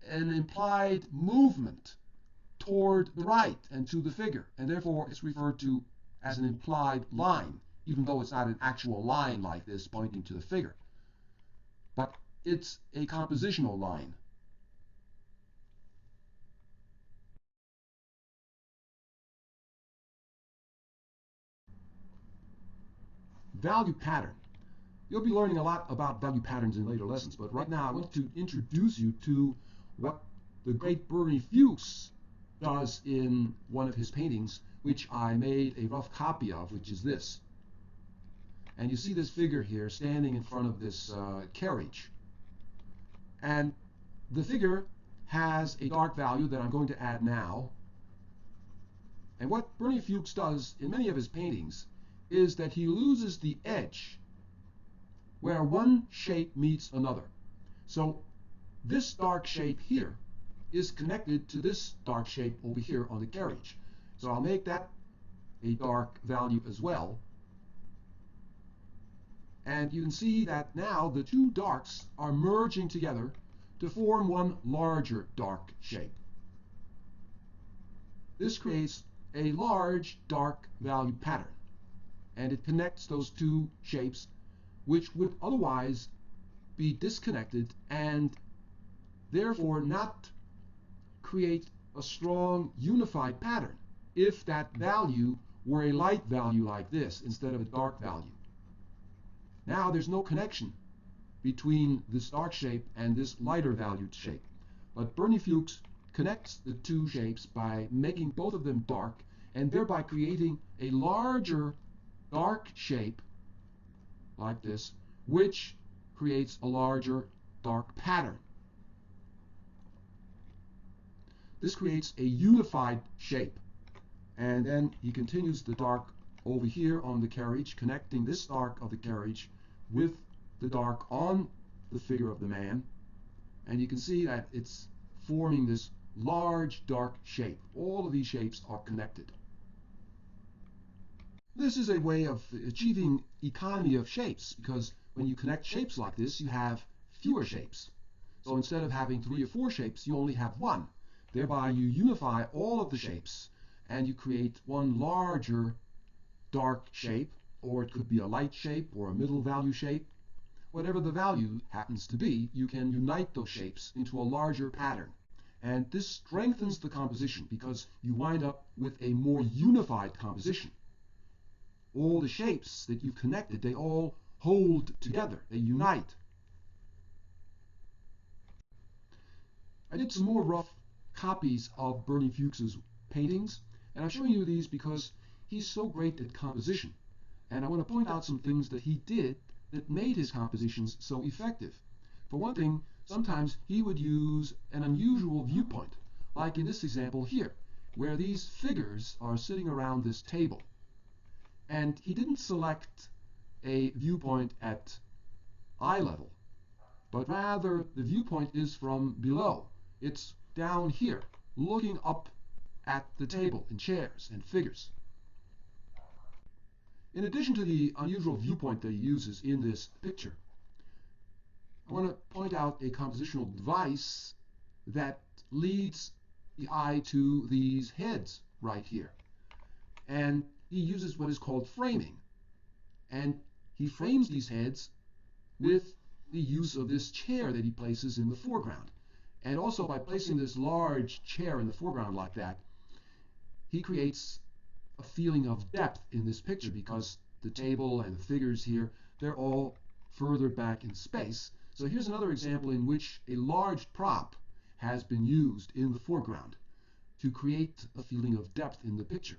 Speaker 1: an implied movement toward the right and to the figure, and therefore it's referred to as an implied line, even though it's not an actual line like this pointing to the figure. But it's a compositional line. Value pattern. You'll be learning a lot about value patterns in later lessons, but right now I want to introduce you to what the great Bernie Fuchs does in one of his paintings, which I made a rough copy of, which is this. And you see this figure here standing in front of this carriage. And the figure has a dark value that I'm going to add now. And what Bernie Fuchs does in many of his paintings is that he loses the edge where one shape meets another. So this dark shape here is connected to this dark shape over here on the carriage. So I'll make that a dark value as well. And you can see that now the two darks are merging together to form one larger dark shape. This creates a large dark value pattern, and it connects those two shapes which would otherwise be disconnected and therefore not create a strong unified pattern if that value were a light value like this instead of a dark value. Now there's no connection between this dark shape and this lighter valued shape. But Bernie Fuchs connects the two shapes by making both of them dark and thereby creating a larger dark shape like this, which creates a larger dark pattern. This creates a unified shape. And then he continues the dark over here on the carriage, connecting this dark of the carriage with the dark on the figure of the man. And you can see that it's forming this large dark shape. All of these shapes are connected. This is a way of achieving economy of shapes, because when you connect shapes like this, you have fewer shapes. So instead of having 3 or 4 shapes, you only have 1. Thereby you unify all of the shapes and you create one larger dark shape, or it could be a light shape or a middle value shape. Whatever the value happens to be, you can unite those shapes into a larger pattern. And this strengthens the composition because you wind up with a more unified composition. All the shapes that you've connected, they all hold together, they unite. I did some more rough copies of Bernie Fuchs's paintings, and I'm showing you these because he's so great at composition. And I want to point out some things that he did that made his compositions so effective. For one thing, sometimes he would use an unusual viewpoint, like in this example here, where these figures are sitting around this table. And he didn't select a viewpoint at eye level, but rather the viewpoint is from below. It's down here, looking up at the table and chairs and figures. In addition to the unusual viewpoint that he uses in this picture, I want to point out a compositional device that leads the eye to these heads right here. And he uses what is called framing. And he frames these heads with the use of this chair that he places in the foreground. And also by placing this large chair in the foreground like that, he creates a feeling of depth in this picture because the table and the figures here, they're all further back in space. So here's another example in which a large prop has been used in the foreground to create a feeling of depth in the picture.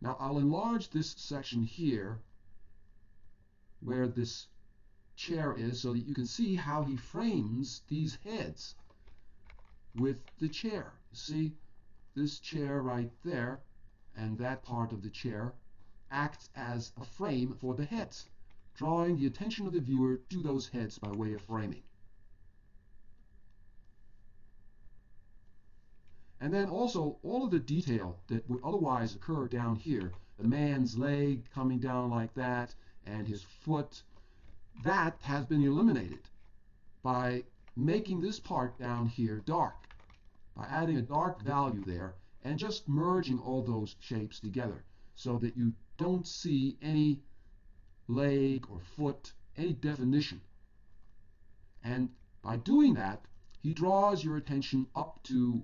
Speaker 1: Now I'll enlarge this section here where this chair is so that you can see how he frames these heads with the chair. See, this chair right there and that part of the chair acts as a frame for the heads, drawing the attention of the viewer to those heads by way of framing. And then also all of the detail that would otherwise occur down here, the man's leg coming down like that and his foot, that has been eliminated by making this part down here dark, by adding a dark value there and just merging all those shapes together so that you don't see any leg or foot, any definition. And by doing that, he draws your attention up to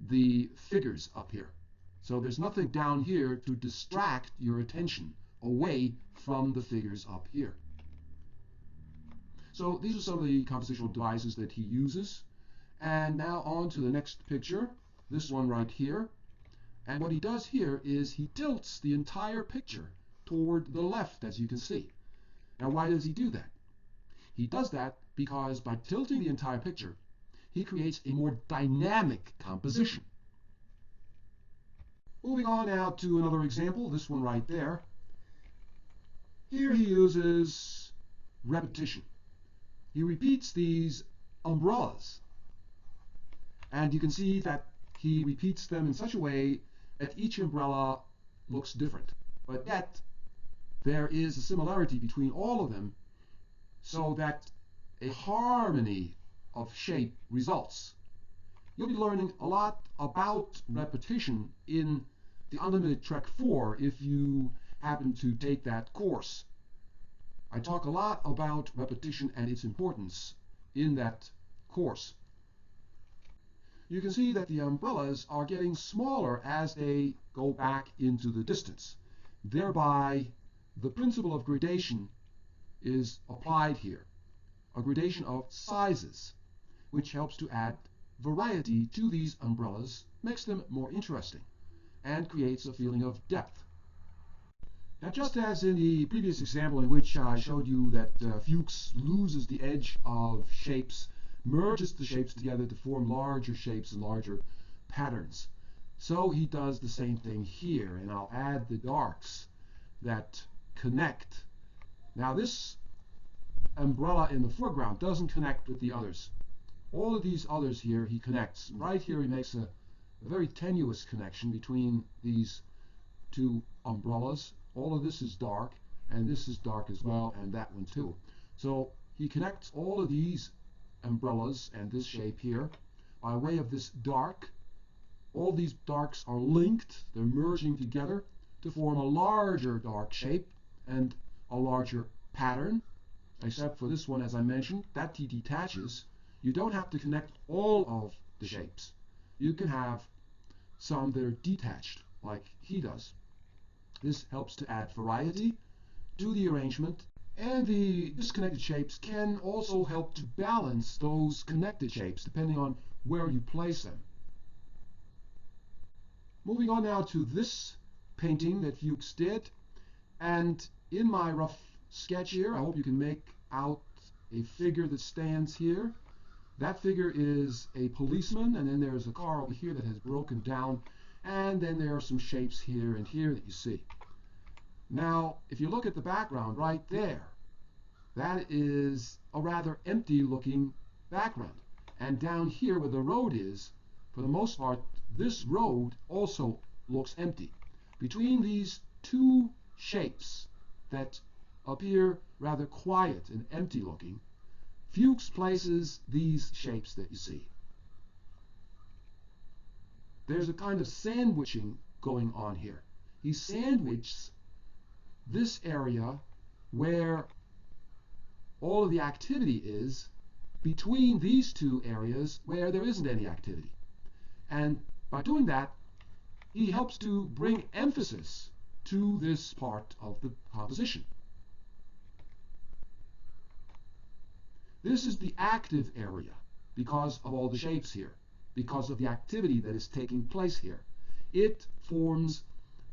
Speaker 1: the figures up here. So there's nothing down here to distract your attention away from the figures up here. So these are some of the compositional devices that he uses. And now on to the next picture, this one right here. And what he does here is he tilts the entire picture toward the left, as you can see. Now why does he do that? He does that because by tilting the entire picture, he creates a more dynamic composition. Moving on now to another example, this one right there. Here he uses repetition. He repeats these umbrellas. And you can see that he repeats them in such a way that each umbrella looks different. But yet, there is a similarity between all of them so that a harmony of shape results. You'll be learning a lot about repetition in the Unlimited Trek 4 if you happen to take that course. I talk a lot about repetition and its importance in that course. You can see that the umbrellas are getting smaller as they go back into the distance. Thereby, the principle of gradation is applied here, a gradation of sizes, which helps to add variety to these umbrellas, makes them more interesting, and creates a feeling of depth. Now, just as in the previous example in which I showed you that Fuchs loses the edge of shapes, merges the shapes together to form larger shapes and larger patterns, so he does the same thing here, and I'll add the darks that connect. Now this umbrella in the foreground doesn't connect with the others. All of these others here he connects. Right here he makes a very tenuous connection between these two umbrellas. All of this is dark, and this is dark as well, and that one too. So he connects all of these umbrellas and this shape here by way of this dark. All these darks are linked, they're merging together to form a larger dark shape and a larger pattern, except for this one, as I mentioned, that he detaches. you don't have to connect all of the shapes. You can have some that are detached, like he does. This helps to add variety to the arrangement, and the disconnected shapes can also help to balance those connected shapes depending on where you place them. Moving on now to this painting that Fuchs did, and in my rough sketch here, I hope you can make out a figure that stands here. That figure is a policeman, and then there's a car over here that has broken down, and then there are some shapes here and here that you see. Now, if you look at the background right there, that is a rather empty looking background. And down here where the road is, for the most part, this road also looks empty. Between these two shapes that appear rather quiet and empty looking, Fuchs places these shapes that you see. There's a kind of sandwiching going on here. He sandwiches this area where all of the activity is between these two areas where there isn't any activity. And by doing that, he helps to bring emphasis to this part of the composition. This is the active area because of all the shapes here, because of the activity that is taking place here. It forms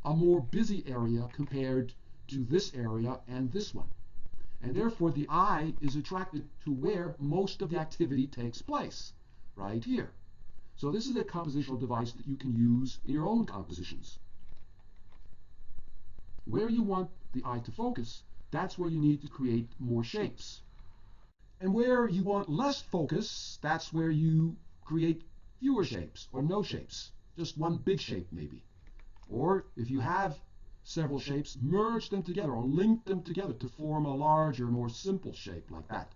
Speaker 1: a more busy area compared to this area and this one. And therefore the eye is attracted to where most of the activity takes place, right here. So this is a compositional device that you can use in your own compositions. Where you want the eye to focus, that's where you need to create more shapes. And where you want less focus, that's where you create fewer shapes or no shapes, just one big shape maybe. Or if you have several shapes, merge them together or link them together to form a larger, more simple shape like that.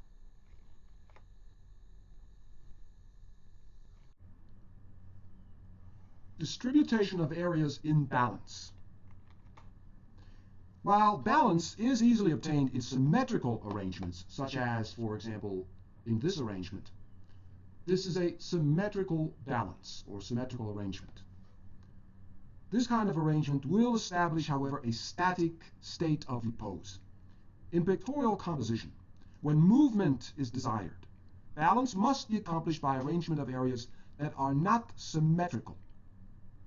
Speaker 1: Distribution of areas in balance. While balance is easily obtained in symmetrical arrangements, such as, for example, in this arrangement, this is a symmetrical balance or symmetrical arrangement. This kind of arrangement will establish, however, a static state of repose. In pictorial composition, when movement is desired, balance must be accomplished by arrangement of areas that are not symmetrical.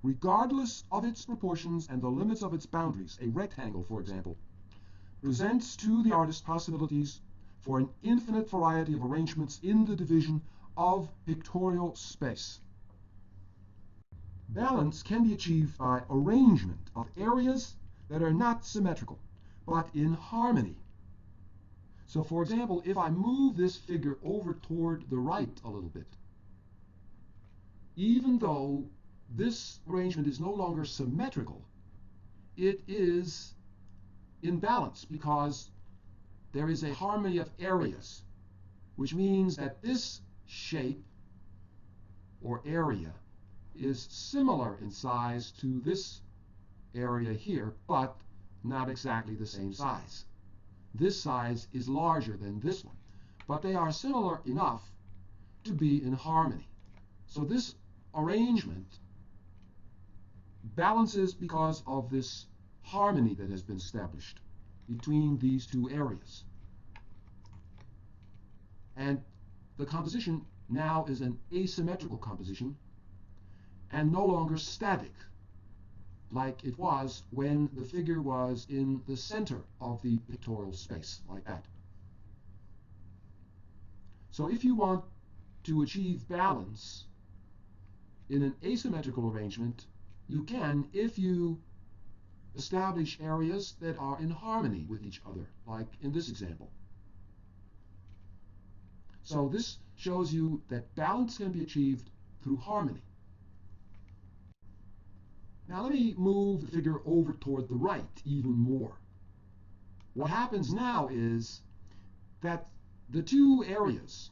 Speaker 1: Regardless of its proportions and the limits of its boundaries, a rectangle, for example, presents to the artist possibilities for an infinite variety of arrangements in the division of pictorial space. Balance can be achieved by arrangement of areas that are not symmetrical, but in harmony. So, for example, if I move this figure over toward the right a little bit, even though this arrangement is no longer symmetrical, it is in balance because there is a harmony of areas, which means that this shape or area is similar in size to this area here, but not exactly the same size. This size is larger than this one, but they are similar enough to be in harmony. So this arrangement balances because of this harmony that has been established between these two areas. And the composition now is an asymmetrical composition and no longer static like it was when the figure was in the center of the pictorial space, like that. So if you want to achieve balance in an asymmetrical arrangement, you can if you establish areas that are in harmony with each other, like in this example. So this shows you that balance can be achieved through harmony. Now let me move the figure over toward the right even more. What happens now is that the two areas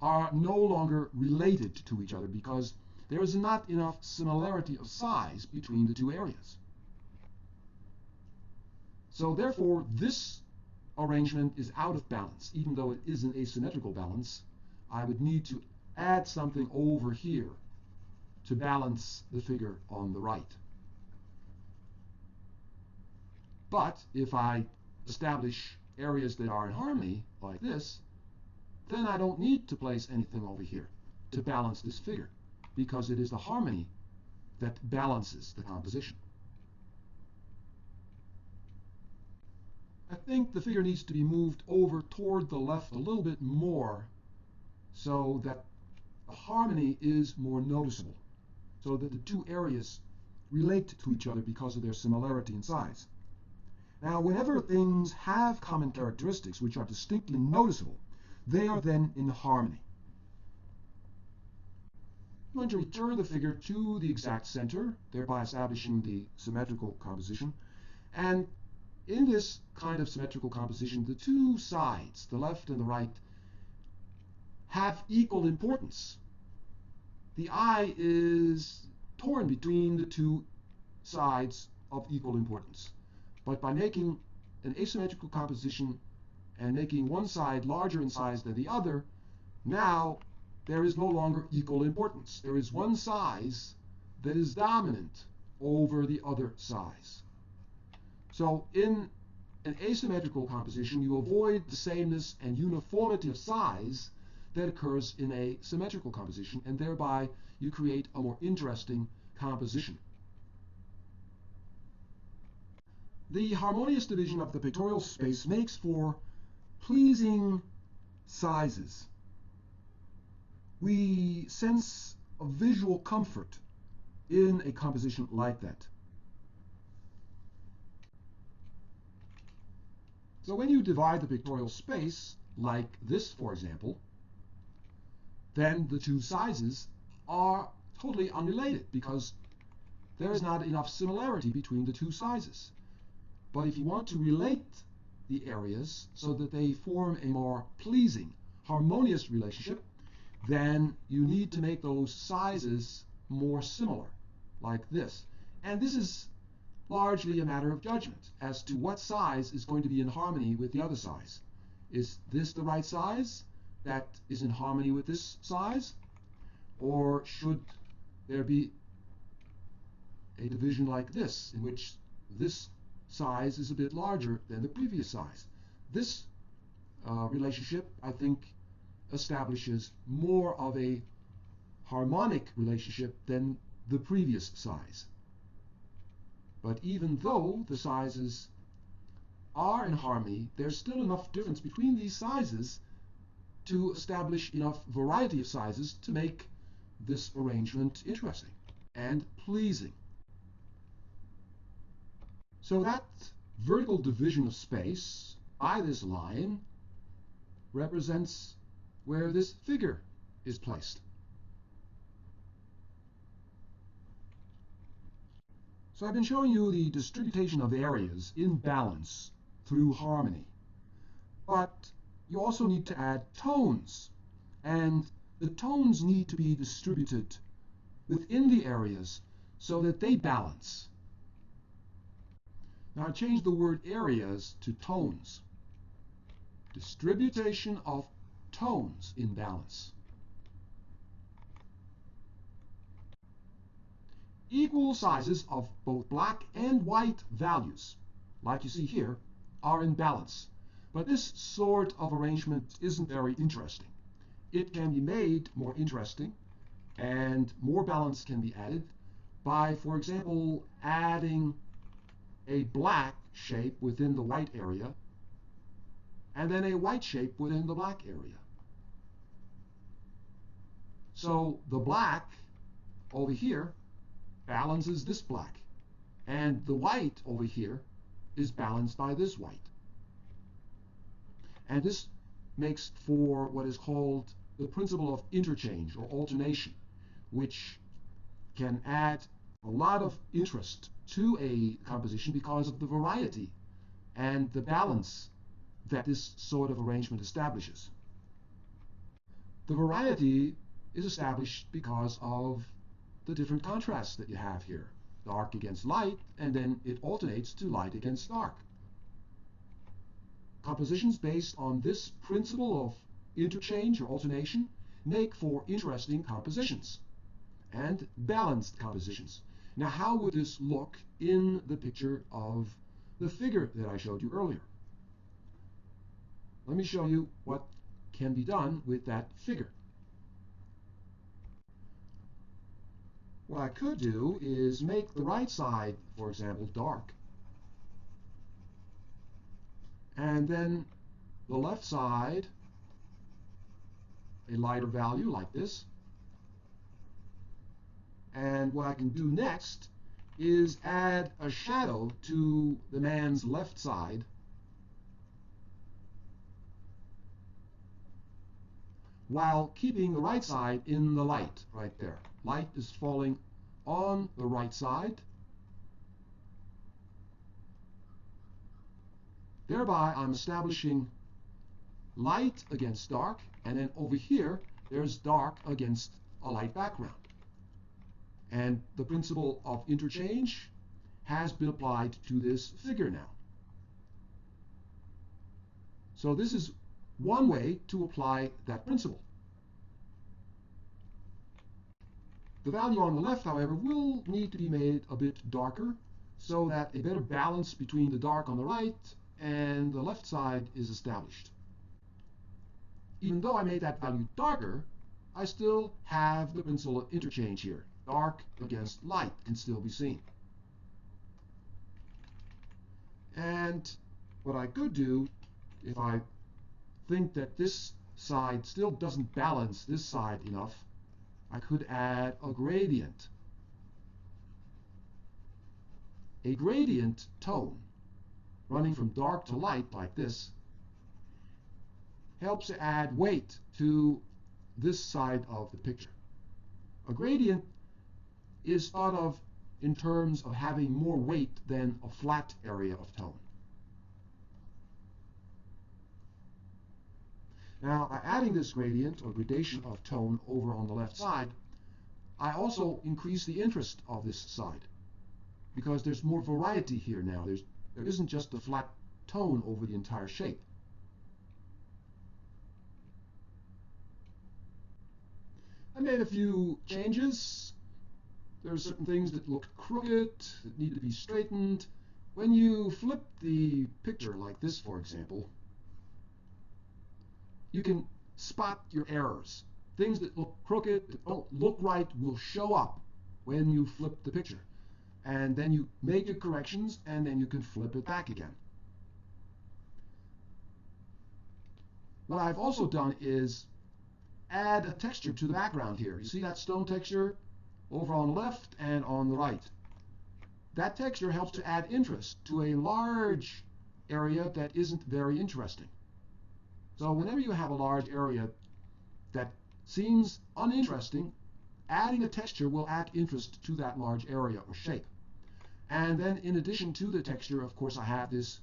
Speaker 1: are no longer related to each other because there is not enough similarity of size between the two areas. So therefore, this arrangement is out of balance. Even though it is an asymmetrical balance, I would need to add something over here to balance the figure on the right. But if I establish areas that are in harmony, like this, then I don't need to place anything over here to balance this figure, because it is the harmony that balances the composition. I think the figure needs to be moved over toward the left a little bit more so that the harmony is more noticeable, so that the two areas relate to each other because of their similarity in size. Now, whenever things have common characteristics which are distinctly noticeable, they are then in harmony. I'm going to return the figure to the exact center, thereby establishing the symmetrical composition. And in this kind of symmetrical composition, the two sides, the left and the right, have equal importance. The eye is torn between the two sides of equal importance. But by making an asymmetrical composition and making one side larger in size than the other, now there is no longer equal importance. There is one size that is dominant over the other size. So in an asymmetrical composition, you avoid the sameness and uniformity of size that occurs in a symmetrical composition, and thereby you create a more interesting composition. The harmonious division of the pictorial space makes for pleasing sizes. We sense a visual comfort in a composition like that. So when you divide the pictorial space, like this, for example, then the two sizes are totally unrelated because there is not enough similarity between the two sizes. But if you want to relate the areas so that they form a more pleasing, harmonious relationship, then you need to make those sizes more similar, like this. And this is largely a matter of judgment as to what size is going to be in harmony with the other size. Is this the right size that is in harmony with this size? Or should there be a division like this, in which this size is a bit larger than the previous size? This relationship, I think, establishes more of a harmonic relationship than the previous size. But even though the sizes are in harmony, there's still enough difference between these sizes to establish enough variety of sizes to make this arrangement interesting and pleasing. So that vertical division of space by this line represents where this figure is placed. So I've been showing you the distribution of areas in balance through harmony. But you also need to add tones, and the tones need to be distributed within the areas so that they balance. Now I changed the word areas to tones. Distribution of tones in balance. Equal sizes of both black and white values, like you see here, are in balance. But this sort of arrangement isn't very interesting. It can be made more interesting, and more balance can be added by, for example, adding a black shape within the white area, and then a white shape within the black area. So the black over here balances this black, and the white over here is balanced by this white. And this makes for what is called the principle of interchange or alternation, which can add a lot of interest to a composition because of the variety and the balance that this sort of arrangement establishes. The variety is established because of the different contrasts that you have here. Dark against light, and then it alternates to light against dark. Compositions based on this principle of interchange or alternation make for interesting compositions and balanced compositions. Now, how would this look in the picture of the figure that I showed you earlier? Let me show you what can be done with that figure. What I could do is make the right side, for example, dark, and then the left side a lighter value like this. And what I can do next is add a shadow to the man's left side, while keeping the right side in the light right there. Light is falling on the right side. Thereby, I'm establishing light against dark, and then over here, there's dark against a light background. And the principle of interchange has been applied to this figure now. So this is one way to apply that principle. The value on the left, however, will need to be made a bit darker so that a better balance between the dark on the right and the left side is established. Even though I made that value darker, I still have the principle of interchange here. Dark against light can still be seen. And what I could do, if I think that this side still doesn't balance this side enough, I could add a gradient. A gradient tone running from dark to light like this helps to add weight to this side of the picture. A gradient is thought of in terms of having more weight than a flat area of tone. Now, by adding this gradient or gradation of tone over on the left side, I also increase the interest of this side, because there's more variety here now. There isn't just a flat tone over the entire shape. I made a few changes. There are certain things that look crooked, that need to be straightened. When you flip the picture like this, for example, you can spot your errors. Things that look crooked, that don't look right, will show up when you flip the picture. And then you make your corrections, and then you can flip it back again. What I've also done is add a texture to the background here. You see that stone texture over on the left and on the right? That texture helps to add interest to a large area that isn't very interesting. So whenever you have a large area that seems uninteresting, adding a texture will add interest to that large area or shape. And then in addition to the texture, of course, I have this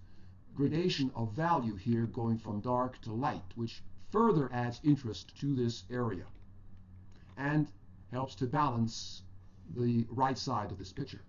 Speaker 1: gradation of value here going from dark to light, which further adds interest to this area and helps to balance the right side of this picture.